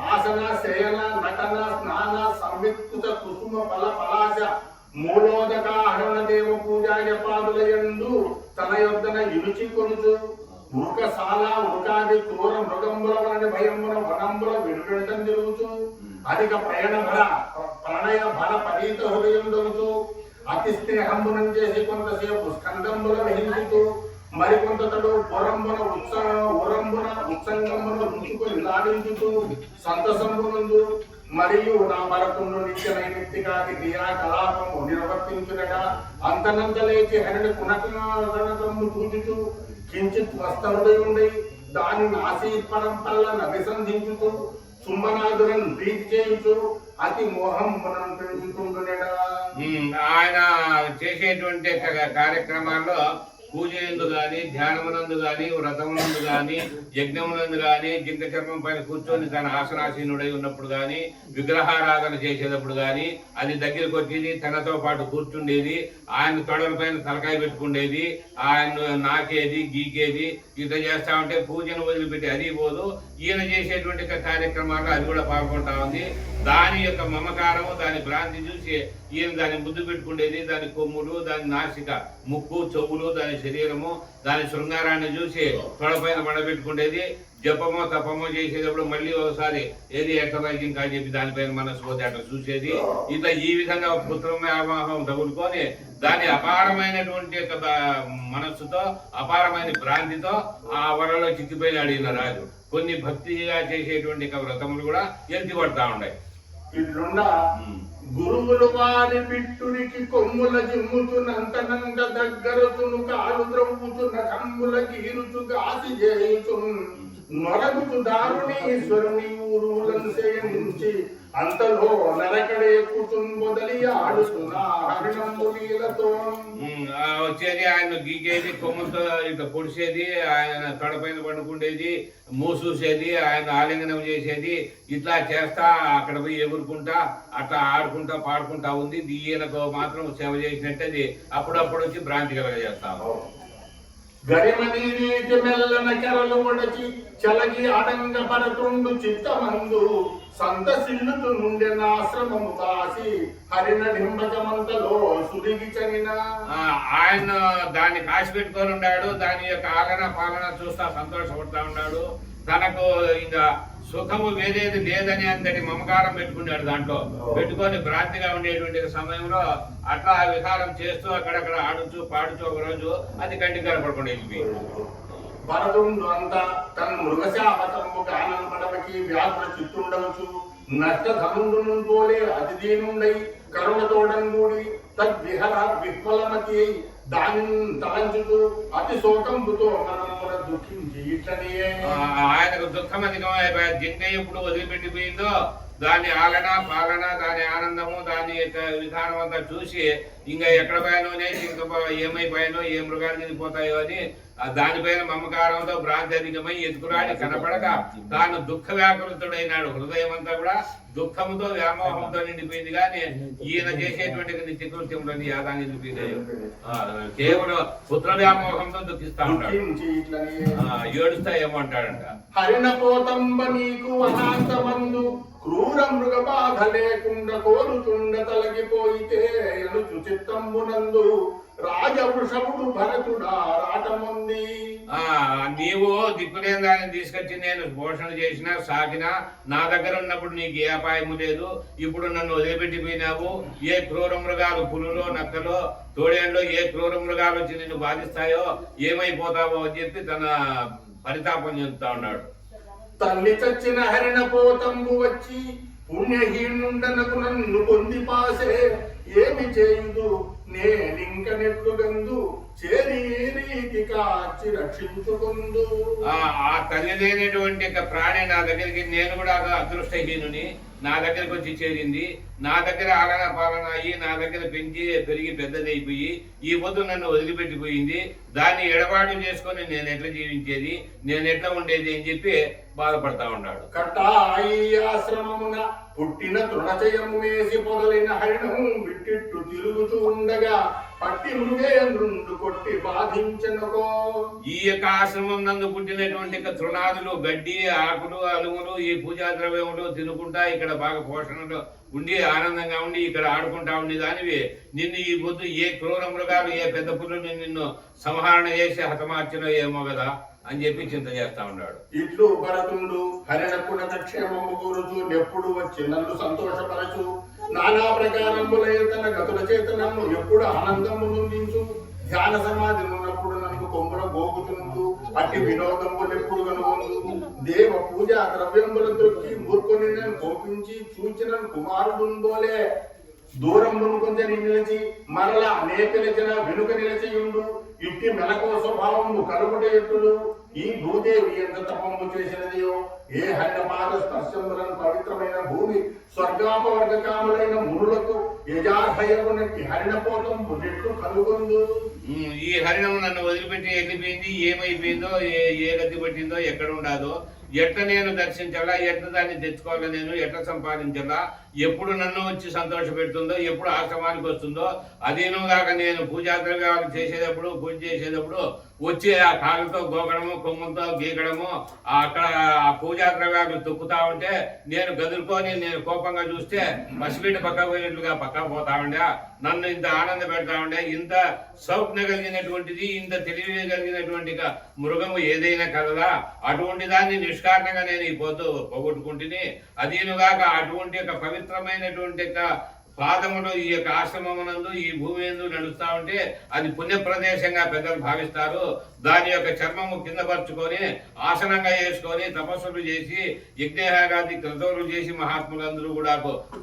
ఆసన శయన నటన స్నాన సంవిత్కృత కుసుమ ఫల ఫలాశ మూలోదక హరణ దేవ పూజా జపాదులయందు తన యొద్దన ఇరుచి కొనుచు ఉరుకశాల ఉరుకాది క్రూర మృగంబుల వలని భయమున వనంబుల విడువెడటం జరుగుతూ అధిక ప్రణయ బల పరీత హృదయం దొరుకుతూ అతి స్నేహంబునం చేసి కొంతసేపు స్కందంబుల వహించుతూ మరికొంత తడు పొరంబున ఉరంబున ఉత్సంగమును రుచుకొని లాడించుతూ సంతసంబునందు మరియు నా భరతుడు నిత్య నైమిత్తికాది క్రియాకలాపము నిర్వర్తించునగా అంతనంత లేచి హరిని పునఃము చూచుచు కించిత్ వస్తహృదయుండై దాని నాసీ పరంపల్ల అభిసంధించుతూ చుంబనాదులను ప్రీతి చేయుచు అతి మోహం మనం పెంచుతుండేడా. ఆయన చేసేటువంటి కార్యక్రమాల్లో పూజ ఎందు గాని, ధ్యానమునందు గాని, వ్రతమునందు గాని, యజ్ఞమునందు గాని, జింక చర్మం పైన కూర్చొని తన ఆసనాసీనుడై ఉన్నప్పుడు గాని, విగ్రహారాధన చేసేటప్పుడు గాని అది దగ్గరికి వచ్చేది, తనతో పాటు కూర్చుండేది, ఆయన తొడల పైన తలకాయ పెట్టుకుండేది, ఆయన నాకేది గీకేది ఇట్లా చేస్తా ఉంటే పూజను వదిలిపెట్టి అది పోదు. ఈయన చేసేటువంటి కార్యక్రమాలు అది కూడా పాల్గొంటా ఉంది. దాని యొక్క మమకారము, దాని భ్రాంతి చూసి ఈయన దాన్ని ముద్దు పెట్టుకుండేది. దాని కొమ్ములు, దాని నాసిక, ముక్కు, చెవులు, దాని శరీరము, దాని శృంగారాన్ని చూసి తొడపైన మడబెట్టుకుండేది. జపమో తపమో చేసేటప్పుడు మళ్ళీ ఒకసారి ఏది ఎట్లయితే ఇంకా చెప్పి దానిపైన మనసు పోతే అట్లా చూసేది. ఇట్లా ఈ విధంగా పుత్రమోహం తగులుకొని దాని అపారమైనటువంటి మనస్సుతో, అపారమైన భ్రాంతితో ఆ వరలో చిక్కిపోయినాడు ఈయన రాజు. కొన్ని భక్తిగా చేసేటువంటి వ్రతములు కూడా ఎత్తి పడతా ఉన్నాయి. ఇట్లుండా గురువులు వారి పిట్టునికి కొమ్ముల జిమ్ముతున్నంతనంత దగ్గరతును కాలు ద్రవ్వుతున్న కమ్ముల గీరుచు గాసి చేయుచు నొరగుతు దారుణీశ్వరుని ఊరులను సేయించి అంతలో నరకడే కూర్చుని మొదలి ఆడుతున్నా హరిణంబులీలతో వచ్చేది. ఆయన గీకేది, కొమ్ములతో ఇట్లా పొడిచేది, ఆయన తొడపైన పడుకుండేది, మూసూసేది, ఆయన ఆలింగనం చేసేది. ఇట్లా చేస్తా అక్కడ పోయి ఎగురుకుంటా అట్లా ఆడుకుంటా పాడుకుంటా ఉంది. ఈయనకు మాత్రం సేవ చేసినట్టు అది అప్పుడప్పుడు వచ్చి భ్రాంతి కలగజేస్తాము. గరిమనీటి మెల్లన కెరలు ఒడచి చలగి అడంగ పరతుండు చిత్తమందు సంత సిల్లుతు నుండి ఆశ్రమము కాసి హరిణ డింబకమంతలో సుడిగి చనిన ఆయన దాన్ని కాసి పెట్టుకొని ఉన్నాడు. దాని యొక్క ఆలన పాలన చూస్తా సంతోషపడతా ఉన్నాడు. తనకు ఇంకా సుఖము వేరేది లేదని అంతటి మమకారం పెట్టుకున్నాడు. దాంట్లో పెట్టుకొని భ్రాంతిగా ఉండేటువంటి సమయంలో అట్లా విహారం చేస్తూ అక్కడక్కడ ఆడుచు పాడుచు ఒక రోజు అది కంటికి కనపడకుండా వెళ్ళిపోయింది. భరతుండు అంతా తన మృగశాపకంబు గానం పడవకి వ్యాకుల చిత్తుండవచ్చు నష్టధనుండు పోలే అతిథీనుండై కరుణతోడంగూడి తద్విహర విహ్వలమతి దాని తలంచుతూ అతి శోకంబుతో మనమున దుఃఖించి ఇట్లనే ఆయనకు దుఃఖం అధికమైపోయి జింక ఎప్పుడు వదిలిపెట్టిపోయిందో దాని ఆలన పాలన, దాని ఆనందము, దాని యొక్క విధానం అంతా చూసి ఇంకా ఎక్కడ పోయానోనే ఇంకా ఏమైపోయానో, ఏ మృగాలు తిరిగిపోతాయో అని దానిపైన మమకారంతో భ్రాంతి అధికమై ఎదుకురాడి కనపడక తాను దుఃఖ వ్యాకులతుడైనాడు. హృదయం అంతా కూడా దుఃఖంతో వ్యామోహంతో నిండిపోయింది. కానీ ఈయన చేసేటువంటి నిత్యకృత్యంలో యాదాన్ని నిలిపోయింది. కేవలం పుత్ర వ్యామోహంతో దుఃఖిస్తా ఉంటాడు, ఏడుస్తా ఏమంటాడంట. హరిణ పోతంబ నీకు అనాంతమందు క్రూర మృగ బాధ లేకుండా కోరుతుండ తొలగిపోయితే ఎనుచు చిత్తంబునందు రాజవృషభుడు భరతుడా రాటముంది. నీవు దిక్కులేని దాన్ని తీసుకొచ్చి నేను పోషణ చేసినా సాకినా నా దగ్గర ఉన్నప్పుడు నీకు ఏ అపాయము లేదు. ఇప్పుడు నన్ను వదిలిపెట్టిపోయినావు. ఏ క్రూర మృగాలు, పులులో, నక్కలో, తోడేళ్ళు, ఏ క్రూర మృగాలు వచ్చి నిన్ను బాధిస్తాయో, ఏమైపోతావో అని చెప్పి తన పరితాపం చెందుతా ఉన్నాడు. తల్లి చచ్చిన హరిణ పోతంబు వచ్చి పుణ్యహీనుండనకు నన్ను పొంది పాసే ఏమి చేయుదు నేనింక నెట్లుగందు చేరి రీతి కాచి రక్షించుకుందు. ఆ తల్లి లేనటువంటి ప్రాణి నా దగ్గరికి, నేను కూడా అదృష్టహీనుని, నా దగ్గరికి వచ్చి చేరింది. నా దగ్గర ఆలన పాలన అయ్యి నా దగ్గర పెంచి పెరిగి పెద్దదైపోయి ఈ పొద్దు నన్ను వదిలిపెట్టిపోయింది. దాన్ని ఎడబాటు చేసుకొని నేను ఎట్లా జీవించేది, నేను ఎట్లా ఉండేది అని చెప్పి బాధపడతా ఉన్నాడు. కటాయి ఆశ్రమమున పుట్టిన తృణచయము వేసి పొదలిన హరిణం విట్టిట్టు తిరుగుతూ ఉండగా పట్టి మృగేంద్రుండు కొట్టి బాధించనుకో. ఈ యొక్క ఆశ్రమం నందు పుట్టినటువంటి తృణాదులు, గడ్డి, ఆకులు, అలుములు, ఈ పూజా ద్రవ్యములు తినుకుంటా ఇక్కడ బాగా పోషణలో ఉండి ఆనందంగా ఉండి ఇక్కడ ఆడుకుంటా ఉండి దానివి నిన్ను ఈ పొద్దు ఏ క్రూర మృగాలు, ఏ పెద్ద పుల్లుని నిన్ను సంహరణ చేసి హతమార్చినో ఏమో కదా అని చెప్పి చింత చేస్తా ఉన్నాడు. ఇట్లు భరతుండు హరిణకున క్షేమము కూరుచు ఎప్పుడు వచ్చి నన్ను సంతోషపరచు నానా ప్రకారములై తన గతుల చేత నన్ను ఎప్పుడు ఆనందము నుండించు ధ్యాన సమాధి ఉన్నప్పుడు నన్ను కొమ్ముల గోగుతుండు అట్టి వినోదములు ఎప్పుడు కనుగొందు దేవ పూజా ద్రవ్యముల దొరికి మూర్ఖుని నేను కోపించి చూచిన కుమారుడుందోలే దూరం కొంచెం నిలిచి మరలా అనే పిలిచిన వెనుక నిలిచియుండు ఇట్టి మెలకు స్వభావము కలుగుట ఎట్టులు ఈ భూదేవి ఎంత తపము చేసినదియో ఏ హరిణపాద స్పర్శములను పవిత్రమైన భూమి స్వర్గాపవర్గ కాములైన మునులకు యజార్హయమునట్టి హరిణపోతం నెట్లు కలుగొందు. ఈ హరిణం నన్ను వదిలిపెట్టి వెళ్ళిపోయింది, ఏమైపోయిందో, ఏ గతి పట్టిందో, ఎక్కడ ఉండదో, ఎట్లా నేను దర్శించాలా, ఎట్లా దాన్ని తెచ్చుకోవాలా, నేను ఎట్లా సంపాదించాలా, ఎప్పుడు నన్ను వచ్చి సంతోష పెడుతుందో, ఎప్పుడు ఆశ్రమానికి వస్తుందో, అదేనుగాక నేను పూజా ద్రవ్యాలు చేసేటప్పుడు, పూజ చేసేటప్పుడు వచ్చి ఆ కాళ్ళతో గోకడము, కొమ్ములతో గీకడము, అక్కడ ఆ పూజా ద్రవ్యాలు తొక్కుతా ఉంటే నేను గదులుకొని నేను కోపంగా చూస్తే పసిబిడ్డ పక్క పోయినట్లుగా పక్క పోతా ఉండే, నన్ను ఇంత ఆనంద పెడతా ఉండే. ఇంత సౌజ్ఞ కలిగినటువంటిది, ఇంత తెలివి కలిగినటువంటి మృగము ఏదైనా కలదా? అటువంటి దాన్ని నిష్కారణంగా నేను ఈ పొద్దు పోగొట్టుకుంటుని. అదేనుగాక అటువంటి ఒక పవిత్రమైనటువంటి పాదములు ఈ యొక్క ఆశ్రమమునందు ఈ భూమి ఎందు నడుస్తా ఉంటే అది పుణ్య ప్రదేశంగా పెద్దలు భావిస్తారు. దాని యొక్క చర్మము కింద పరుచుకొని ఆసనంగా వేసుకొని తపస్సులు చేసి యజ్ఞయాగాది క్రతువులు చేసి మహాత్ములందరూ కూడా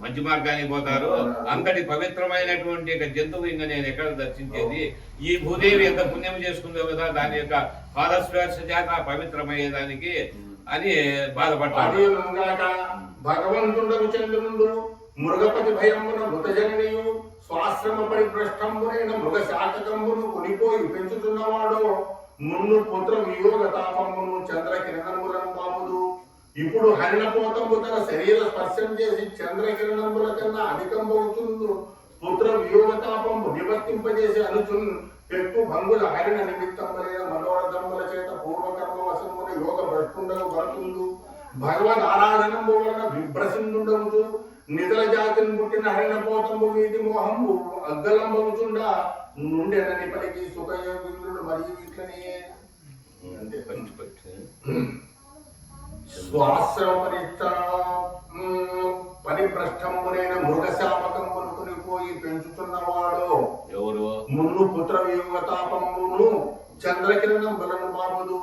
మంచి మార్గానికి పోతారు. అంతటి పవిత్రమైనటువంటి జంతువు ఇంకా నేను ఎక్కడ దర్శించేది? ఈ భూదేవి ఎంత పుణ్యం చేసుకుందో కదా, దాని యొక్క పాదస్పర్శ చేత పవిత్రమయ్యేదానికి అని బాధపడ్డాడు. భగవంతుడు చంద్రుడు మృగపతి భయమున మృతజననియు స్వాశ్రమ పరిభ్రష్టంబునైన మృగ శాతకంబును కొనిపోయి పెంచుతున్నవాడు మున్ను పుత్ర వియోగ తాపమును చంద్ర కిరణములను బాబుదు. ఇప్పుడు హరిణపోతము తన శరీర స్పర్శం చేసి చంద్ర కిరణముల కన్నా అధికంబవుతుంది. పుత్ర వియోగ తాపము నివర్తింపజేసి అనుచున్ పెక్కు భంగుల హరిణ నిమిత్తములైన మనోరథముల చేత పూర్వకర్మ వశమున యోగ భ్రష్టుండలు పడుతుంది. భగవద్ ఆరాధనము వలన విభ్రసిందుండవుతూ నిధుల జాతిని పుట్టిన హరిణపోతము వీధి మోహము అగ్గలంబవుచుండా నుండెనని పలికి సుఖయోగింద్రుడు మరియు ఇట్లనే స్వాశ్రమ పరిభ్రష్టమునైన మృగశాపకమును కొనిపోయి పెంచుతున్నవాడు ఎవరు? మున్ను పుత్ర వియోగతాపమును చంద్రకిరణం బలను బాబుదు.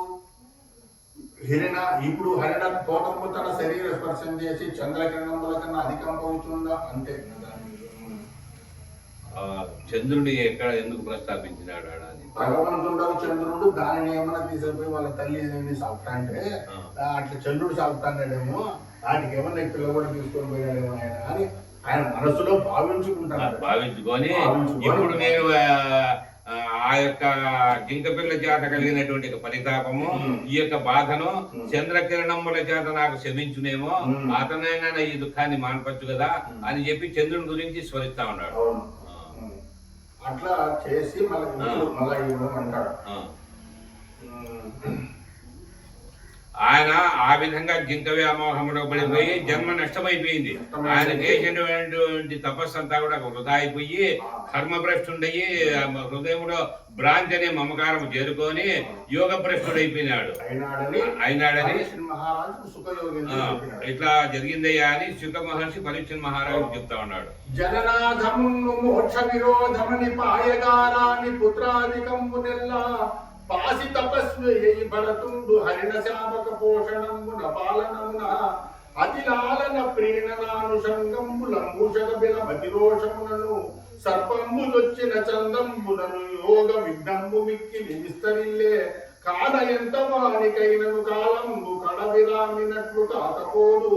ఇప్పుడు హరిణ పోతము తన శరీర స్పర్శం చేసి చంద్రకిరణముల కన్నా అధికం అవుతుందా అంటే చంద్రుడి ఎక్కడ ఎందుకు ప్రస్తాపించినాడు? భగవంతుడు చంద్రుడు దానిని ఏమన్నా తీసుకుపోయి వాళ్ళ తల్లి సాగుతా అంటే అట్లా చంద్రుడు సాగుతాడేమో, వాటికి ఏమన్నా పిల్లవాడు తీసుకొని పోయాడేమో ఆయన అని ఆయన మనసులో భావించుకుంటాడు. భావించుకొని ఇప్పుడు నేను ఆ యొక్క జింకపిల్ల చేత కలిగినటువంటి పరితాపము, ఈ యొక్క బాధను చంద్రకిరణముల చేత నాకు శమించునేమో, అతనైనా ఈ దుఃఖాన్ని మానపచ్చు కదా అని చెప్పి చంద్రుని గురించి స్మరిస్తా ఉన్నాడు. అట్లా చేసి మళ్ళీ అంటాడు. ఆయన ఆ విధంగా జింక వ్యామోహంలో పడిపోయి జన్మ నష్టమైపోయింది. ఆయన చేసినటువంటి తపస్సు అంతా కూడా వృధా అయిపోయి కర్మభ్రష్టుండయి హృదయంలో భ్రాంతి అనే మమకారం చేరుకొని యోగ భ్రష్టుడైపోయినాడు అయినాడని ఇట్లా జరిగిందయ్యా అని శుక మహర్షి పరీక్ష మహారాజు చెప్తా ఉన్నాడు. జననాథమును మోక్ష విరోధమని పాయగారాని పుత్రాధికంబు నెల్లా పాసి తపస్వి భరతుండు హరిణ శాపక పోషణమున పాలనమున అతిలాలన ప్రీణనానుషంగంబులంబుషక బిల మతిరోషమునను సర్పంబులొచ్చిన చందంబులను యోగ విఘ్నంబు మిక్కిలి విస్తరిల్లే కాన ఎంత వానికైనను కాలంబు కడవిరామినట్లు కాకపోదు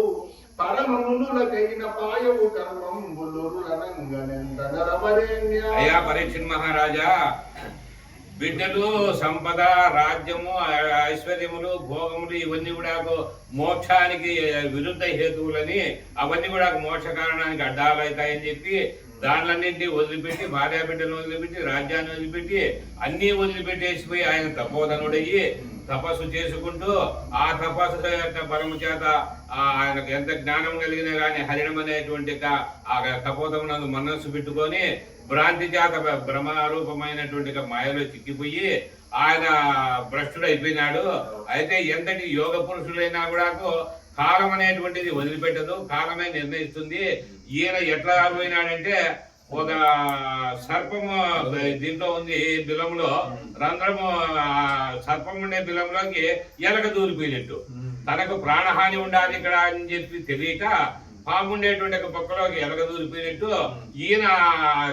పరమమునులకైన పాయవు కర్మంబులురులనంగనెంత నరవరేణ్య. అయ్యా పరీక్ష మహారాజా, బిడ్డలు, సంపద, రాజ్యము, ఐశ్వర్యములు, భోగములు ఇవన్నీ కూడా మోక్షానికి విరుద్ధ హేతువులని, అవన్నీ కూడా మోక్ష కారణానికి అడ్డాలు అవుతాయని చెప్పి దానిలన్నింటినీ వదిలిపెట్టి, భార్యా బిడ్డను వదిలిపెట్టి, రాజ్యాన్ని వదిలిపెట్టి అన్నీ వదిలిపెట్టేసిపోయి ఆయన తపోధనుడయ్యి తపస్సు చేసుకుంటూ ఆ తపస్సు యొక్క బలము చేత ఆయనకు ఎంత జ్ఞానం కలిగినా కానీ హరిణం అనేటువంటి ఆ కపోతమునందు మనస్సు పెట్టుకొని భ్రాంతి చేత బ్రహ్మరూపమైనటువంటి మాయలో చిక్కిపోయి ఆయన భ్రష్టుడైపోయినాడు. అయితే ఎంతటి యోగ పురుషులైనా కూడా కాలం అనేటువంటిది వదిలిపెట్టదు, కాలమే నిర్ణయిస్తుంది. ఈయన ఎట్లా పోయినాడంటే ఒక సర్పము దీంట్లో ఉంది, బిలంలో రంధ్రము, సర్పం ఉండే బిలంలోకి ఎలక దూరిపోయినట్టు తనకు ప్రాణహాని ఉండాలి ఇక్కడ అని చెప్పి తెలియక పాము ఉండేటువంటి ఒక పక్కలోకి ఎలగదూరిపోయినట్టు ఈయన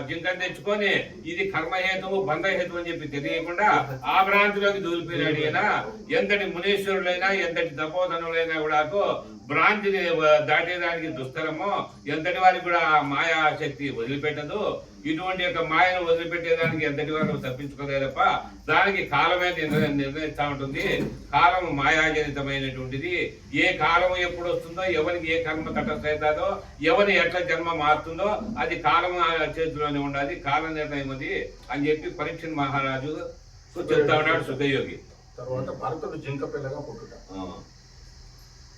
జింకను తెచ్చుకొని ఇది కర్మహేతువు బంధహేతువు అని చెప్పి తెలియకుండా ఆ భ్రాంతిలోకి దూరిపోయినాడు. ఈయన ఎంతటి మునీశ్వరులైనా ఎంతటి తపోధనులైనా కూడా భ్రాంతిని దాటేదానికి దుస్తరమో ఎంతటి వారికి కూడా మాయా శక్తి వదిలిపెట్టదు. ఇటువంటి యొక్క మాయను వదిలిపెట్టేదానికి ఎంతటి వారు తప్పించుకోలేదప్ప దానికి కాలమే నిర్ణయిస్తూ ఉంటుంది. కాలం మాయాజనితమైనటువంటిది. ఏ కాలం ఎప్పుడు వస్తుందో, ఎవరికి ఏ కర్మ తటస్థవుతుందో, ఎవరి ఎట్లా జన్మ మారుతుందో అది కాలం చేతిలోనే ఉండాలి. కాల నిర్ణయం అది అని చెప్పి పరీక్ష మహారాజు చెప్తా ఉన్నాడు శుద్ధయోగి. తర్వాత భరతుడు జింక పిల్లగా పుట్టుట.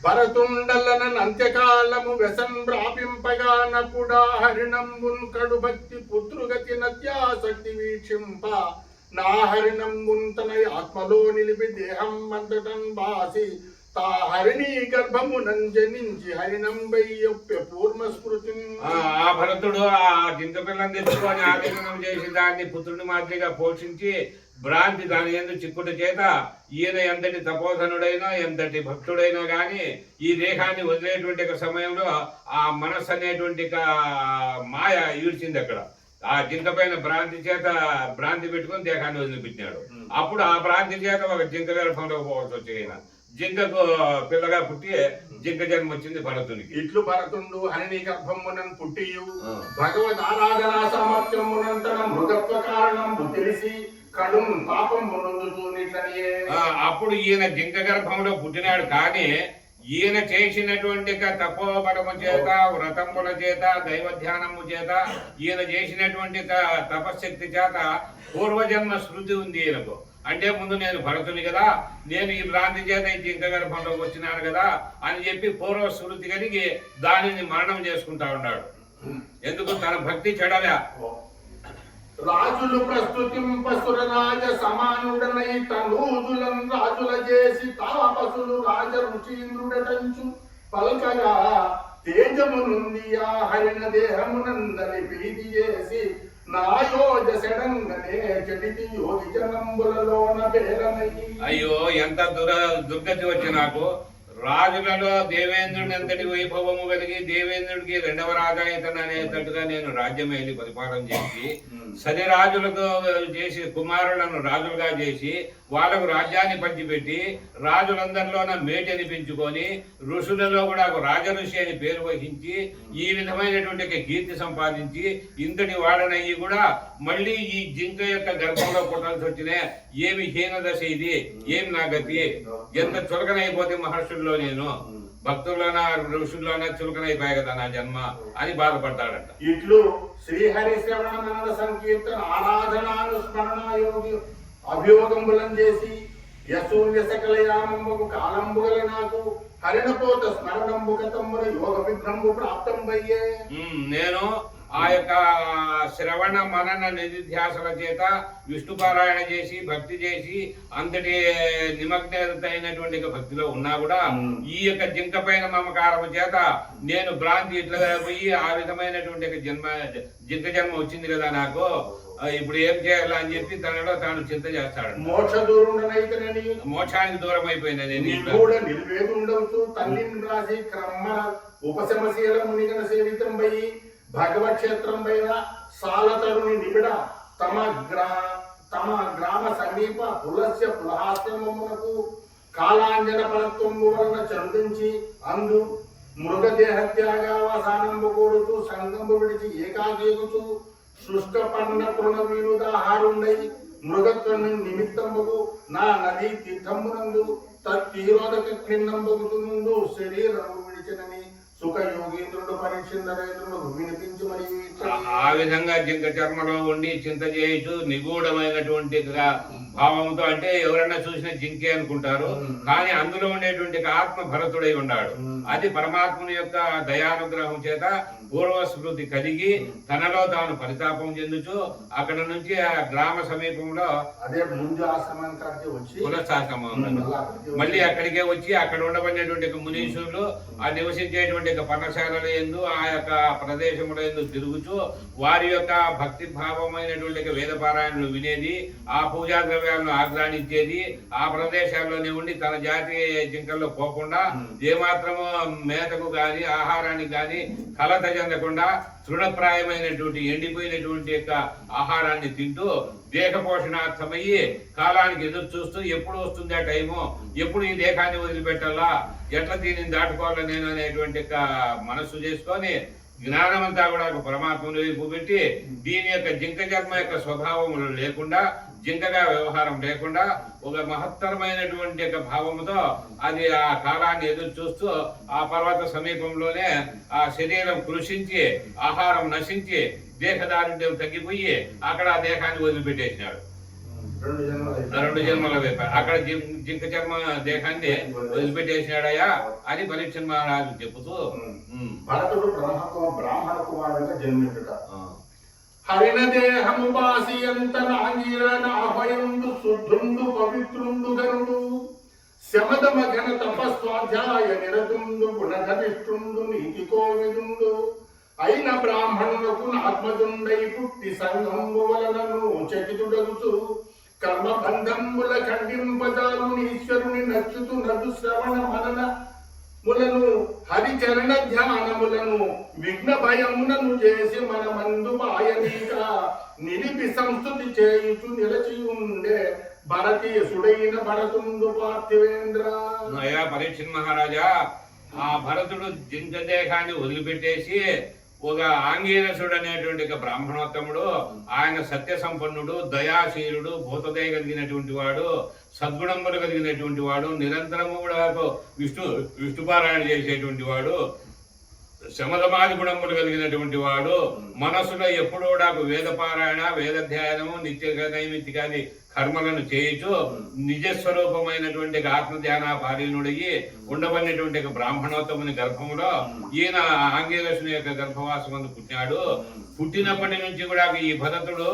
భరతుండలన అంత్యకాలము వ్యసన్ ప్రాపింపగా నకుడా హరిణంబున్ కడు భక్తి పుత్రుగతి నత్యాసక్తి వీక్షింప నా హరిణంబున్ తన ఆత్మలో నిలిపి దేహం మంతటన్ బాసి తా హరిణీ గర్భమునం జనించి హరిణంబై యొప్ప పూర్ణ స్మృతి. ఆ భరతుడు ఆ జింక పిల్లని తెచ్చుకొని ఆలింగనం చేసి దాన్ని పుత్రుని మాదిరిగా పోషించి భ్రాంతి దాని ఎందు చిక్కుట చేత ఈయన ఎంతటి తపోధనుడైనా ఎంతటి భక్తుడైనా గాని ఈ దేహాన్ని వదిలేటువంటి సమయంలో ఆ మనస్సు అనేటువంటి మాయ ఈడ్చింది. అక్కడ ఆ జింక పైన భ్రాంతి పెట్టుకుని దేహాన్ని వదిలిపెట్టినాడు. అప్పుడు ఆ భ్రాంతి చేత ఒక జింక గర్భంలో పోవాల్సి వచ్చి ఈయన జింకకు పిల్లగా పుట్టి జింక జన్మ వచ్చింది భరతునికి. ఇట్లు భరతుండు హరిణి గర్భమునన్ పుట్టియు భగవద్ ఆరాధనా సామర్థ్యమునంతన మృగత్వ కారణం తెలిసి కడుం పాపం అప్పుడు ఈయన జింక గర్భంలో పుట్టినాడు. కానీ ఈయన చేసినటువంటి తపోబలము చేత, వ్రతముల చేత, దైవ ధ్యానము చేత, ఈయన చేసినటువంటి తపశక్తి చేత పూర్వజన్మ స్మృతి ఉంది ఈయనకు. అంటే ముందు నేను భరతుని కదా, నేను ఈ భ్రాంతి చేత ఈ జింక గర్భంలోకి వచ్చినాను కదా అని చెప్పి పూర్వ స్మృతి కలిగి దానిని మరణం చేసుకుంటా ఉన్నాడు. ఎందుకు? తన భక్తి చెడలే. రాజులు ప్రస్తుతింపసురరాజ సమానుడనై తనూజులం రాజుల చేసి తాపసులు రాజ రుచీంద్రుడటంచు పల్కగా తేజము నుండి ఆ హరిణ దేహమునందలి ప్రీతి చేసి నాయోజ సెడంగనే చెడితి యోగి జనంబులలోన బేరమై. అయ్యో ఎంత దుర్గతి వచ్చి నాకు. రాజులలో దేవేంద్రుని అంతటి వైభవము కలిగి దేవేంద్రుడికి రెండవ రాజా ఇతను అనేటట్టుగా నేను రాజ్యం వెళ్ళి పరిపాలన చేసి సరి రాజులకు చేసి కుమారులను రాజులుగా చేసి వాళ్ళకు రాజ్యాన్ని పంచిపెట్టి రాజులందరిలోన మేటి అనిపించుకొని ఋషులలో కూడా ఒక రాజ ఋషి అని పేరు వహించి ఈ విధమైనటువంటి కీర్తి సంపాదించి ఇంతటి వాడనయ్యి కూడా మళ్ళీ ఈ జింక యొక్క గర్భంలో పుట్టాల్సి వచ్చిన ఏమి హీనదశ ఇది, ఏమి నా గతి, ఎంత చులకనైపోతే మహర్షుల్లో నేను భక్తుల్లోన ఋషుల్లోన చులకనైపోయాయి కదా నా జన్మ అని బాధపడతాడంట. ఇట్లు శ్రీహరి శ్రవణ సంకీర్తన ఆరాధనానుస్మరణ యోగి అభియోగంబులం చేసి యశూన్య సకలయామంబకు కాలంబుగల నాకు హరిణపోత స్మరణంబు కతంబుల యోగ విభ్రంబు ప్రాప్తం అయ్యే. నేను ఆ యొక్క శ్రవణ మనన నిధిధ్యాసల చేత విష్ణుపారాయణ చేసి భక్తి చేసి అంతటి నిమగ్నత అయినటువంటి భక్తిలో ఉన్నా కూడా ఈ యొక్క జింక పైన మమకారం చేత నేను భ్రాంతి ఇట్లా పోయి ఆ విధమైనటువంటి జింక జన్మ వచ్చింది కదా నాకు, ఇప్పుడు ఏం చేయాలా అని చెప్పి తనలో తాను చింత చేస్తాడు. మోక్ష దూరుడనైతేనని మోక్షానికి దూరం అయిపోయినా నేను కూడా నిర్వేదుండవచ్చు తల్లిని రాసి క్రమ ఉపశమశీల మునిగన సేవితం పోయి భగవత్ క్షేత్రం పైన సాలతరుని నిబిడ తమ గ్రామ సమీప పులస్య పులహాశ్రమమునకు కాలాంజన పరత్వము వలన చందించి అందు మృగదేహత్యాగావసానంబు కోరుతూ సంగంబు విడిచి ఏకాగేగుతూ శుష్క పన్న తృణ వీరుదాహారుండై మృగత్వం నిమిత్తముకు నా నదీ తీర్థమునందు తీరోదక ఖిన్నంబగుతుందు శరీరము విడిచినని సుఖయోగేంద్రుడు పరీక్షిందరేంద్రుడు వినిపించి మరియు ఆ విధంగా జింక చర్మలో ఉండి చింత చేయొచ్చు నిగూఢమైనటువంటి భావంతో. అంటే ఎవరైనా చూసిన జింకే అనుకుంటారు, కానీ అందులో ఉండేటువంటి ఆత్మ భరతుడై ఉన్నాడు. అది పరమాత్ముని యొక్క దయానుగ్రహం చేత పూర్వస్మృతి కలిగి తనలో తాను పరితాపం చెందుతూ అక్కడ నుంచి ఆ గ్రామ సమీపంలో అదే ముందు ఆశ్రమానికి వచ్చి కులశాసనం మళ్ళీ అక్కడికే వచ్చి అక్కడ ఉండబడినటువంటి మునీశ్వరులు ఆ నివసించేటువంటి పర్ణశాలల యందు ఆ యొక్క ప్రదేశముల యందు తిరుగుతూ వారి యొక్క భక్తి భావమైనటువంటి వేదపారాయణలు వినేది, ఆ పూజా ద్రవ్యాలను ఆగ్రానించేది, ఆ ప్రదేశాల్లోనే ఉండి తన జాతి జింకల్లో పోకుండా ఏమాత్రము మేతకు గాని ఆహారానికి గాని కలత చెందకుండా తృణప్రాయమైనటువంటి ఎండిపోయినటువంటి యొక్క ఆహారాన్ని తింటూ దేహ పోషణార్థమయ్యి కాలానికి ఎదురు చూస్తూ ఎప్పుడు వస్తుంది ఆ టైము, ఎప్పుడు ఈ దేహాన్ని వదిలిపెట్టాలా, ఎట్లా దీనిని దాటుకోవాలా నేను అనేటువంటి యొక్క మనస్సు చేసుకొని జ్ఞానమంతా కూడా ఒక పరమాత్మను వైపు పెట్టి దీని యొక్క జింక జన్మ యొక్క స్వభావములు లేకుండా జింకగా వ్యవహారం లేకుండా ఒక మహత్తరమైనటువంటి యొక్క భావముతో అది ఆ కాలాన్ని ఎదురు చూస్తూ ఆ పర్వత సమీపంలోనే ఆ శరీరం కృషించి ఆహారం నశించి దేహదారుణ్యం తగ్గిపోయి అక్కడ ఆ దేహాన్ని వదిలిపెట్టేసినాడు. 2 జన్మల వైపు అక్కడ జింక చర్మ దేహాన్ని వదిలిపెట్టేసినాడయ్యా అని పరీక్ష మహారాజు చెబుతూ భరతుడు బ్రాహ్మణ కుమారుడుగా జన్మించుట హరిణ దేహము బాసి అంతరాంగీరన అభయుండు శుద్ధుండు పవిత్రుండు గరుడు శమదమ ఘన తపస్వాధ్యాయ నిరతుండు గుణగనిష్ఠుండు నీతి కోవిదుండు అయిన బ్రాహ్మణులకు ఆత్మదుండై పుట్టి సంగము వలనను చకితుడగుచు కర్మబంధముల ఖండింపజాలు ఈశ్వరుని నచ్చుతూ నదు శ్రవణ మనన ములను హరిచరణ ధ్యానములను విఘ్న భయములను చేసి మన మందు మాయనీక నిలిపి సంస్థుతి చేయుచు నిలచి ఉండే భరతీసుడైన భరతుండు పార్థివేంద్ర. అయ్యా పరీక్ష మహారాజా, ఆ భరతుడు జింక దేహాన్ని వదిలిపెట్టేసి ఒక ఆంగీరసుడు అనేటువంటి బ్రాహ్మణోత్తముడు, ఆయన సత్య సంపన్నుడు, దయాశీలుడు, భూతదయ కలిగినటువంటి వాడు, సద్గుణములు కలిగినటువంటి వాడు, నిరంతరము కూడా విష్ణుపారాయణ చేసేటువంటి వాడు, శమదమాది గుణములు కలిగినటువంటి వాడు, మనసులో ఎప్పుడూ వేదపారాయణ వేదధ్యాయనము నిత్య నైమిత్తికాది కర్మలను చేయుచు నిజస్వరూపమైనటువంటి ఆత్మధ్యాన పారీణుడయ్యి ఉండబడినటువంటి బ్రాహ్మణోత్తముని గర్భములో ఈయన ఆంగీరసుని యొక్క గర్భవాసమందు పుట్టినాడు. పుట్టినప్పటి నుంచి కూడా ఈ భరతుడు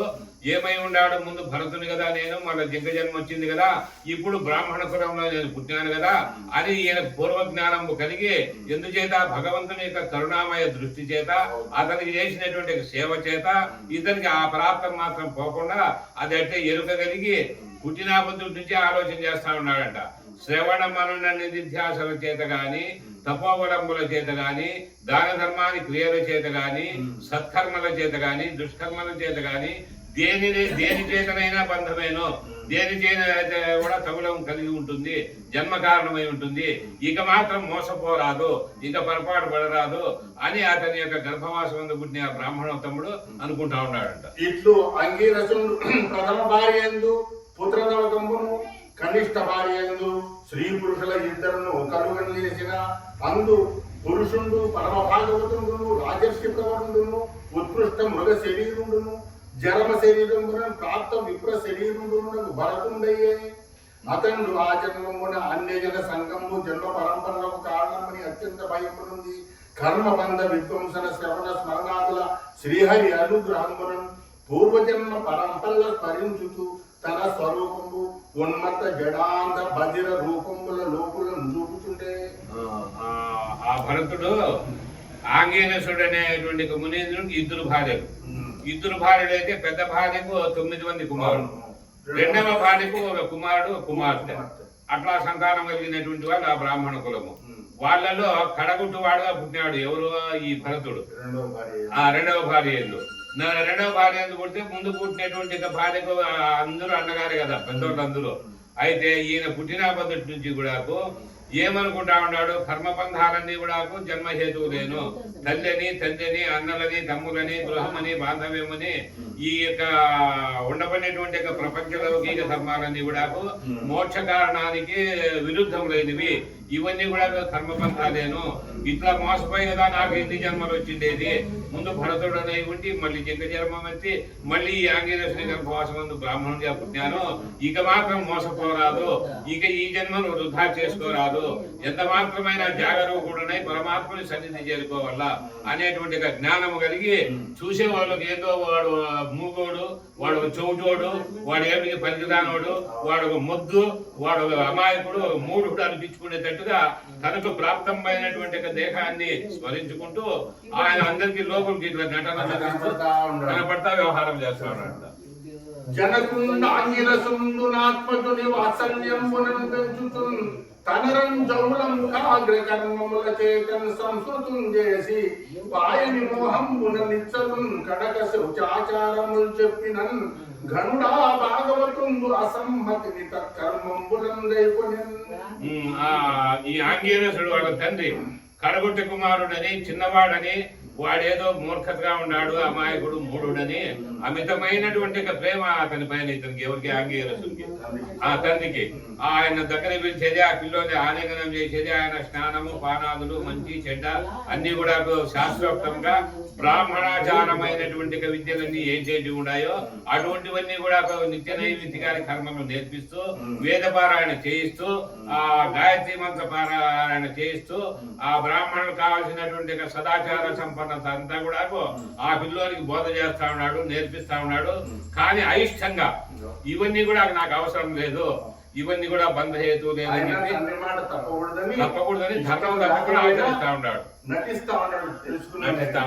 ఏమై ఉన్నాడు, ముందు భరతుని కదా నేను, మళ్ళీ జింక జన్మ వచ్చింది కదా, ఇప్పుడు బ్రాహ్మణ కులంలో నేను పుట్టినాను కదా అని ఈయన పూర్వజ్ఞానము కలిగి ఎందుచేత భగవంతుని యొక్క కరుణామయ దృష్టి చేత అతనికి చేసినటువంటి సేవ చేత ఇతనికి ఆ ప్రాప్తం మాత్రం పోకుండా అదైతే ఎరుక కలిగి పుట్టినాబుద్ధి నుంచి ఆలోచన చేస్తా ఉన్నాడంట. శ్రవణ మనన నిధిధ్యాసల చేత గాని, తపోవలంబుల చేత గాని, దాన ధర్మాది క్రియల చేత గాని, సత్కర్మల చేత గాని, దుష్కర్మల చేత గాని దేని చేతనైనా బంధమేనో, దేని చేత కూడా తగులం కలిగి ఉంటుంది, జన్మ కారణమై ఉంటుంది, ఇక మాత్రం మోసపోరాదు, ఇక పొరపాటు పడరాదు అని అతని యొక్క గర్భవాసం పుట్టిన బ్రాహ్మణోత్తముడు అనుకుంటా ఉన్నాడంట. ఇట్లు అంగీరసుడు ప్రథమ భార్య యందు పుత్రనవకంబును, కనిష్ట భార్య యందు స్త్రీ పురుషుల ఇద్దరును కలుగని చేసిన అందు పురుషుండు పరమ భాగవతుండును, రాజర్షి ప్రవరుండును, ఉత్కృష్ట మృగ శరీరుండును, జరమ శరీరమున ప్రాప్త విప్ర శరీరుండును భరతుండయ్యే. అతను ఆ జన్మమున అన్యజన సంగము జన్మ పరంపరలకు కారణమని అత్యంత భయపడింది. కర్మబంధ విధ్వంసన శ్రవణ స్మరణాదుల శ్రీహరి అనుగ్రహములను పూర్వజన్మ పరంపరల స్మరించుతూ తన స్వరూపము ఉన్మత్త జడాంత బదిర రూపముల లోపులను చూపుతుండే. ఆ భరతుడు ఆంగీరసుడు అనేటువంటి మునీంద్రునికి ఇద్దరు భార్యలు అయితే పెద్ద భార్యకు 9 మంది కుమారుడు, రెండవ భార్యకు ఒక కుమారుడు కుమార్తె, అట్లా సంతానం కలిగినటువంటి వాళ్ళు ఆ బ్రాహ్మణ కులము. వాళ్ళలో కడగుట్టు వాడుగా పుట్టినాడు ఎవరు, ఈ భరతుడు. రెండవ భార్య ఎందుకు పుడితే ముందు పుట్టినటువంటి భార్యకు అందరూ అన్నగారే కదా పెద్దోళ్ళు అందరూ. అయితే ఈయన పుట్టినప్పటి నుంచి కూడా ఏమనుకుంటా ఉన్నాడు, కర్మబంధాలన్నీ కూడా జన్మహేతువు లేను, తల్లిని తండ్రిని అన్నలని తమ్ములని గృహమని బాంధవ్యమని ఈ యొక్క ఉండబడినటువంటి ప్రపంచ లౌకిక ధర్మాలన్నీ కూడా మోక్ష కారణానికి విరుద్ధం లేనివి, ఇవన్నీ కూడా కర్మబంధాలేను, ఇట్లా మోసపోయి కదా నాకు ఎన్ని జన్మలు వచ్చిండేది, ముందు భరతుడనై ఉండి మళ్ళీ జింక జన్మం ఎత్తి మళ్ళీ ఈ ఆంగీరసుని గర్భవాసమందు బ్రాహ్మణుడిగా పుట్టాను. ఇక మాత్రం మోసపోరాదు, ఇక ఈ జన్మను వృధా చేసుకోరాదు, ఎంత మాత్రమైన జాగరూకుడనై పరమాత్మని సన్నిధి చేరుకోవాల అనేటువంటి జ్ఞానము కలిగి చూసే వాళ్ళకి ఏదో వాడు మూగోడు, వాడు చౌటోడు, వాడు ఏమి పనికిరానోడు, వాడు మొద్దు, వాడు అమాయకుడు, మూఢుడు అనిపించుకునేటట్టుగా తనకు ప్రాప్తమైనటువంటి దేహాన్ని స్మరించుకుంటూ ఆయన అందరికీ లోపలికి ఇట్లా నటన కనపడతా వ్యవహారం చేస్తా ఉన్నాడు. జనకుండాంగిరసుండునాత్మకుని వాత్సల్యంబునను పెంచుతున్ తనరం జౌలం కాగ్రకర్మముల చేతన్ సంస్కృతం చేసి పాయని మోహంబున నిచ్చలున్ కడక శౌచాచారములు చెప్పినన్ గనుడా భాగవతుండు అసమ్మతిని తత్కర్మంబులం రేపునన్. ఈ ఆంగీరసుడు వాళ్ళ తండ్రి కడగొట్టి కుమారుడని, చిన్నవాడని, వాడేదో మూర్ఖతగా ఉన్నాడు, అమాయకుడు, మూఢుడని అమితమైనటువంటి ప్రేమ అతని పైన ఇతనికి, ఎవరికి? ఆంగీరసుడికి, ఆ తండ్రికి. ఆయన దగ్గర పిలిచేది, ఆ పిల్లోని ఆలింగనం చేసేది, ఆయన స్నానము పానాదులు మంచి చెడ్డ అన్ని కూడా శాస్త్రోక్తంగా బ్రాహ్మణాచారమైనటువంటి విద్యలన్నీ ఏం చేసి ఉన్నాయో అటువంటివన్నీ కూడా నిత్య నైమిత్తికారి కర్మలు నేర్పిస్తూ వేదపారాయణ చేయిస్తూ ఆ గాయత్రి మంత్ర పారాయణ చేయిస్తూ ఆ బ్రాహ్మణులు కావాల్సినటువంటి సదాచార సంపన్నత అంతా కూడా ఆ పిల్లోనికి బోధ చేస్తా ఉన్నాడు, నేర్పిస్తా ఉన్నాడు. కానీ అయిష్టంగా ఇవన్నీ కూడా నాకు అవసరం లేదు, ఇవన్నీ కూడా బంధహేతు లేదని చెప్పి తప్పకూడదని ధర్మం తప్పకుండా ఆచరిస్తా ఉన్నాడు, నటిస్తా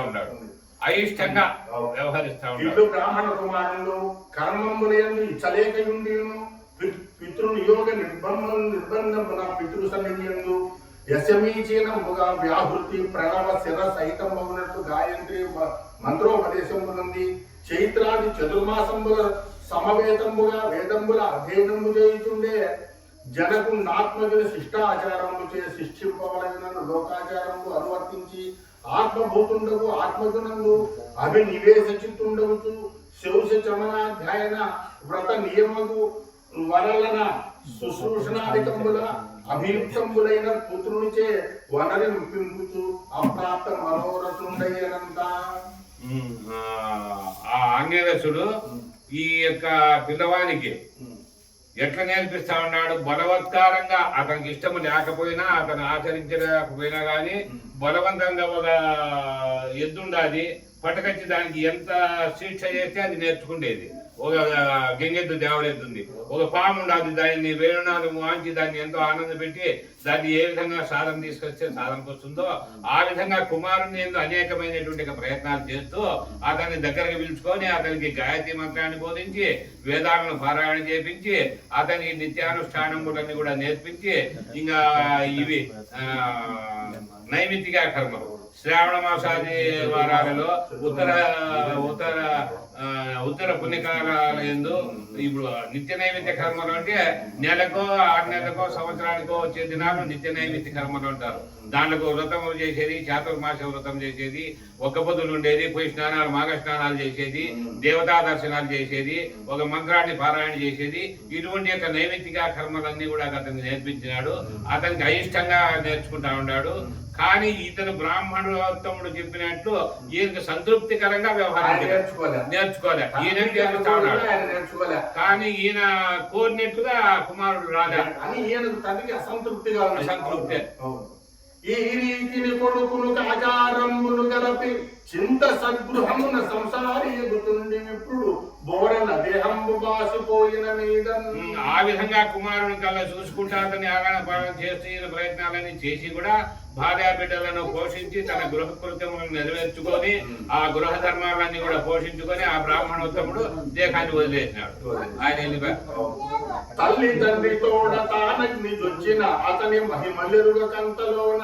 ఉన్నాడు, అయిష్టంగా వ్యవహరిస్తా ఉన్నాడు. బ్రాహ్మణ కుమారులు కర్మములందు ఇచ్చలేకయుండిను పితృనియోగ నిర్బంధమున పితృ సన్నిధియందు యశమీచీనముగా వ్యాహృతి ప్రణవ శిర సహితమగునట్లు గాయత్రి మంత్రోపదేశమునంది చైత్రాది చతుర్మాసంబుల సమవేతంబుగా వేదంబుల అధ్యయనము చేయుచుండే జనకు నాత్మకుని శిష్టాచారము చే శిష్టింపవలన లోకాచారము అనువర్తించి ఆత్మభూతుండకు ఆత్మగుణందు అభినివేశ చిత్తుండవచ్చు శౌచ చమనాధ్యాయన వ్రత నియమకు వరలన శుశ్రూషణాధికముల అభియుక్తంబులైన పుత్రునిచే వనరింపింపుచు అప్రాప్త మనోరసుండయ్యనంత. ఆ ఆంగీరసుడు ఈ యొక్క పిల్లవానికి ఎట్లా నేర్పిస్తా ఉన్నాడు? బలవత్కారంగా అతనికి ఇష్టము లేకపోయినా, అతను ఆచరించలేకపోయినా కానీ బలవంతంగా ఒక ఎద్దుండాది పట్టకచ్చి దానికి ఎంత శిక్ష చేస్తే అది నేర్చుకుండేది. ఒక గంగెద్దు దేవరెద్దుంది, ఒక పాము ఉండాలి, దాన్ని వేణునాలు వాంచి దాన్ని ఎంతో ఆనందం పెట్టి దాన్ని ఏ విధంగా సాధన తీసుకొస్తే సాధనకు వస్తుందో ఆ విధంగా కుమారుని ఎందు అనేకమైనటువంటి ప్రయత్నాలు చేస్తూ అతన్ని దగ్గరకు పిలుచుకొని అతనికి గాయత్రి మంత్రాన్ని బోధించి వేదాలను పారాయణ చేపించి అతనికి నిత్యానుష్ఠానములన్నీ కూడా నేర్పించి ఇంకా ఇవి నైమిత్తిక కర్మలు శ్రావణ మాసాది వారాలలో ఉత్తర పుణ్యకాలందు ఇప్పుడు నిత్య నైమిత్య కర్మలు అంటే నెలకో 6 నెలలకో సంవత్సరానికో వచ్చే దినాలు నిత్య నైమిత్య కర్మలు అంటారు. దాంట్లో వ్రతములు చేసేది, చాతుర్మాస వ్రతం చేసేది, ఒక్క పొద్దులు ఉండేది, పోయి స్నానాలు మాఘ స్నానాలు చేసేది, దేవతా దర్శనాలు చేసేది, ఒక మంత్రాన్ని పారాయణ చేసేది, ఇటువంటి యొక్క నైమిత్తిక కర్మలన్నీ కూడా అతనికి నేర్పించినాడు. అతనికి అయిష్టంగా నేర్చుకుంటా ఉన్నాడు. కానీ ఇతను బ్రాహ్మణోత్తముడు చెప్పినట్లు ఈయనకు సంతృప్తికరంగా వ్యవహారం నేర్చుకోలే, ఈయన నేర్చుతా ఉన్నాడు. కానీ ఈయన కోరినట్టుగా కుమారుడు రాలే అని ఈయనకు తండ్రికి అసంతృప్తిగా అసంతృప్తి. ఈ రీతిని కొడుకును ఆచారములు గలపి చింత సద్గృహమున సంసారి ఎగుతుండి ఇప్పుడు బోరన దేహంబు బాసిపోయిన మీద. ఆ విధంగా కుమారుని కల్లా చూసుకుంటా అతని ఆగణ పాలన చేస్తూ ఈయన ప్రయత్నాలన్నీ చేసి కూడా భార్యా బిడ్డలను పోషించి తన గృహ కృత్యములను నెరవేర్చుకొని ఆ గృహ ధర్మాలన్నీ కూడా పోషించుకొని ఆ బ్రాహ్మణోత్తముడు దేహాన్ని వదిలేసినాడు. ఆయన తల్లి తండ్రి తోడ తానగ్ని చొచ్చిన అతని మహిమలెరుగ కంతలోన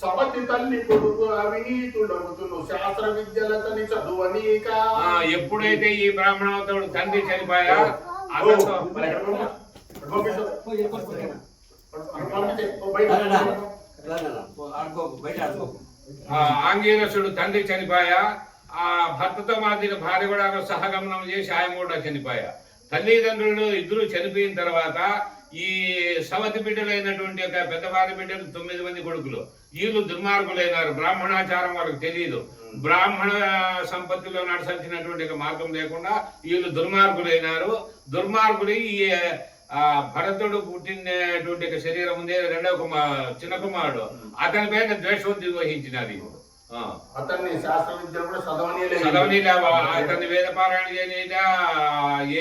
సపతి తల్లి కొడుకు అవినీతుడవుతును శాస్త్ర విద్యలతని చదువనీక. ఎప్పుడైతే ఈ బ్రాహ్మణోత్తముడు తండ్రి చనిపోయా ఆంగీరసుడు తండ్రి చనిపోయా, ఆ భర్తతో మాదిరి భార్య కూడా సహగమనం చేసి ఆయన కూడా చనిపోయా. తల్లిదండ్రులు ఇద్దరు చనిపోయిన తర్వాత ఈ సవతి బిడ్డలైనటువంటి యొక్క పెద్దవారి బిడ్డలు 9 మంది కొడుకులు, వీళ్ళు దుర్మార్గులైనారు. బ్రాహ్మణాచారం వాళ్ళకి తెలియదు. బ్రాహ్మణ సంపత్తిలో నడసాల్సినటువంటి మార్గం లేకుండా వీళ్ళు దుర్మార్గులైనారు. దుర్మార్గులు ఈ భరతుడు పుట్టినటువంటి శరీరం ఉంది, రెండవ చిన్న కుమారుడు, అతని పైన ద్వేషం వహించినది. అతన్ని శాస్త్ర విద్యను కూడా చదవనీయలేదు. అతన్ని వేదపారాయణ చేయలేదా,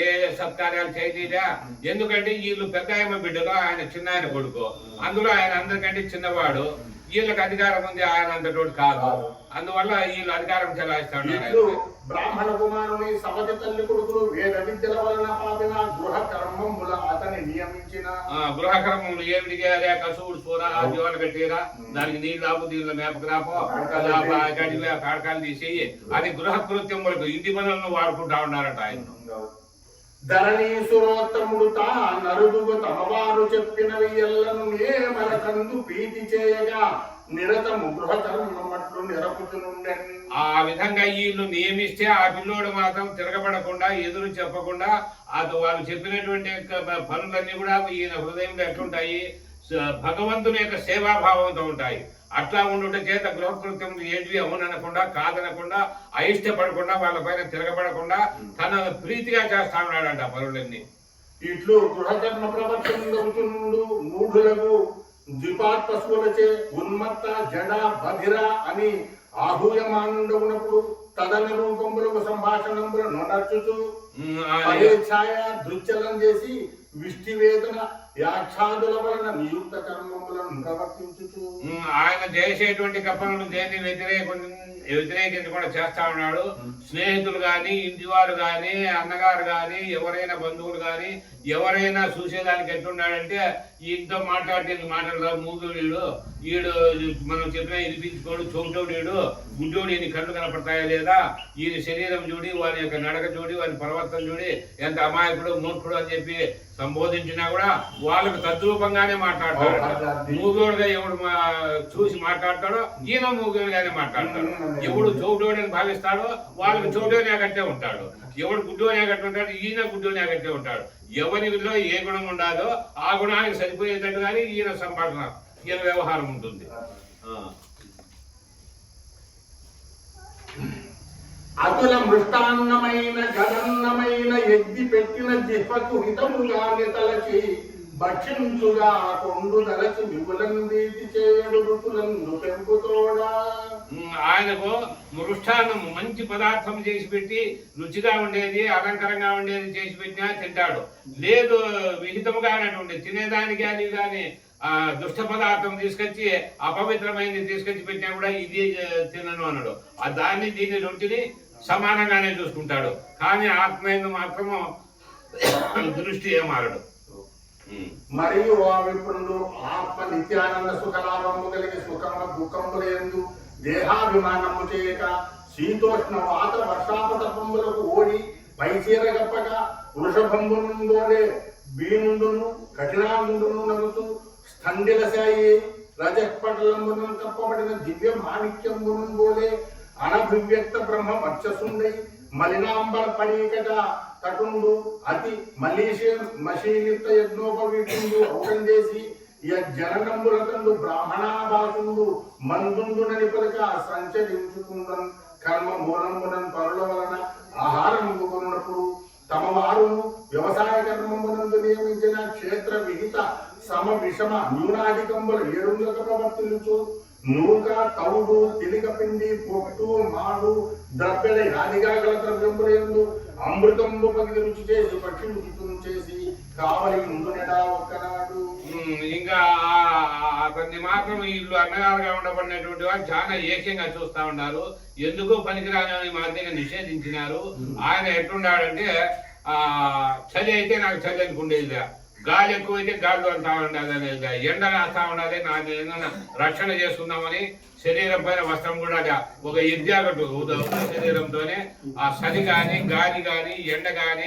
ఏ సత్కార్యాలు చేయలేదా. ఎందుకంటే వీళ్ళు పెద్ద ఆయన బిడ్డలు, ఆయన చిన్న ఆయన కొడుకు. అందులో ఆయన అందరికంటే చిన్నవాడు. వీళ్ళకి అధికారం ఉంది, ఆయన అంతటోడు కాదు. అందువల్ల వీళ్ళు అధికారం చెలాయిస్తాడు. బ్రాహ్మణ కుమారుని సవతి తల్లి కొడుకులు వేద విద్యల వలన పాపిన గృహ కర్మముల అతని నియమించిన గృహ కర్మములు ఏమిటి చేయాలి? కసువుడు సూర జీవాలు కట్టేరా, దానికి నీళ్ళు ఆపు, దీనిలో మేపకు రాపో, కాడకాలు తీసేయి. అది గృహ కృత్యములకు ఇంటి పనులను వాడుకుంటా ఉన్నారట ఆయన. ధరణీసురోత్తముడు తా నరుదుగు తమవారు చెప్పినవి ఎల్లను మన కందు ప్రీతి చేయగా నిరతము గృహ కర్మట్లు నిరపుతుండెన్. ఆ విధంగా వీళ్ళు నియమిస్తే ఆ పిల్లోడు మాత్రం తిరగబడకుండా, ఎదురు చెప్పకుండా, అది వాళ్ళు చెప్పినటువంటి పనులన్నీ కూడా ఈయన హృదయంలో ఎట్లుంటాయి? భగవంతుని యొక్క సేవాభావంతో ఉంటాయి. అట్లా ఉండుట చేత గృహకృత్యం ఏంటివి అవుననకుండా, కాదనకుండా, అయిష్టపడకుండా, వాళ్ళ పైన తిరగబడకుండా తన ప్రీతిగా చేస్తా ఉన్నాడంట పనులన్నీ. ఇట్లు గృహకర్మ ప్రవర్తనుండు మూఢులకు ద్విపాత్ పశువులచే ఉన్మత్త జడ బధిర అని ఆహూయమానుండవునప్పుడు తదనురూపములకు సంభాషణములను నడుచుతూ ఛాయ దృశ్చలం చేసి విష్టివేదన యాక్షాదుల వలన నియుక్త కర్మములను ప్రవర్తించుతూ ఆయన చేసేటువంటి కప్పలను దేన్ని వ్యతిరేకించకుండా చేస్తా ఉన్నాడు. స్నేహితులు గాని, ఇంటివారు గాని, అన్నగారు గాని, ఎవరైనా బంధువులు గాని, ఎవరైనా చూసేదానికి ఎట్లున్నాడంటే ఈయనతో మాట్లాడితే మాట్లాడదా, మూగుడు ఈడు, మనం చెప్పినా వినిపించుకోడు, చోటోడు గుడ్డోడు, ఈయన కళ్ళు కనపడతాయా లేదా, ఈయన శరీరం చూడి, వారి యొక్క నడక చూడి, వారి ప్రవర్తన చూడి ఎంత అమాయకుడు, మూర్ఖుడు అని చెప్పి సంబోధించినా కూడా వాళ్ళకు తద్రూపంగానే మాట్లాడతాడు. మూగోడుగా ఎవడు చూసి మాట్లాడతాడో ఈయన మూగోడుగానే మాట్లాడతాడు. ఎవడు చోటోడు అని భావిస్తాడో వాళ్ళకు చోటోనే కట్టే ఉంటాడు. ఎవడు గుడ్డోనే కట్టి ఉంటాడు, ఈయన గుడ్డోనే కట్టే ఉంటాడు. ఎవరిలో ఏ గుణం ఉండాలో ఆ గుణానికి సరిపోయేటట్టుగానే ఈయన సంభాషణ, ఈయన వ్యవహారం ఉంటుంది. అతుల మృష్టాన్నమైన గణన్నమైన ఎగ్గి పెట్టిన జిహ్వకు హితముగా తలచి భక్షించుగా కొండు తలచి విపులం రీతి చేయడు ఋతులను పెంపుతోడా. ఆయనకు మృష్టాన్నం మంచి పదార్థం చేసి పెట్టి రుచిగా ఉండేది, అలంకరంగా ఉండేది చేసి పెట్టినా తింటాడు. లేదు విహితముగా అనేటువంటి తినేదానికి అని కానీ దుష్ట పదార్థం తీసుకొచ్చి అపవిత్రమైనది తీసుకొచ్చి పెట్టినా కూడా ఇది తినను అన్నాడు. దాన్ని దీన్ని రొట్టిని సమానంగానే చూసుకుంటాడు. కానీ ఆత్మయందు మాత్రము దృష్టి ఏమారడు. మరియు ఆ విప్రుడు ఆత్మ నిత్యానంద సుఖలాభము కలిగి సుఖము దుఃఖములందు దేహాభిమానము చేయక శీతోష్ణ వాత వర్షాపతపములకు ఓడి పైచీర గప్పక వృషభంబునుందోలే భీముండును కఠినాంగుండును నలుతూ స్థండిలశాయి రజపటలంబును కప్పబడిన దివ్య మాణిక్యంబును బోలే అనభివ్యక్త బ్రహ్మ వర్చసుండై మలినాంబర పరీకట తటుండు అతి మశీలిత యజ్ఞోపవీటుండు ఔటం చేసి జననంబులకండు బ్రాహ్మణాభాసుండు మందుండునని పలక సంచరించుకుందన్ కర్మ మూలంబునన్ పరుల వలన ఆహారం కొనున్నప్పుడు తమ వారును వ్యవసాయ కర్మమునందు నియమించిన క్షేత్ర విహిత సమ విషమ న్యూనాధికంబుల ఏడుందక ప్రవర్తించు నూక తౌడు తిలిక పిండి పొట్టు మాడు ద్రవ్యల యాదిగా గల ద్రవ్యములందు అమృతంబు పగిలి రుచి చేసి పక్షి చేసి కావలి ముందునెడా ఒక్కనాడు. ఇంకా కొన్ని మాత్రం వీళ్ళు అన్నగారుగా ఉండబడినటువంటి వారు చాలా ఏకంగా చూస్తా ఉన్నారు. ఎందుకు పనికిరాని మాదిరిగా నిషేధించినారు. ఆయన ఎట్లున్నాడంటే చలి అయితే నాకు చలి అనుకుండేదిగా, గాలి ఎక్కువైతే గాలి అంటా ఉండాలి అనేది, ఎండ రాస్తా ఉండాలి, నాకు ఏదైనా రక్షణ చేసుకుందామని శరీరం పైన వస్త్రం కూడా ఒక ఎద్యాగట్టు శరీరంతోనే ఆ చలి కానీ గాలి కానీ ఎండ కానీ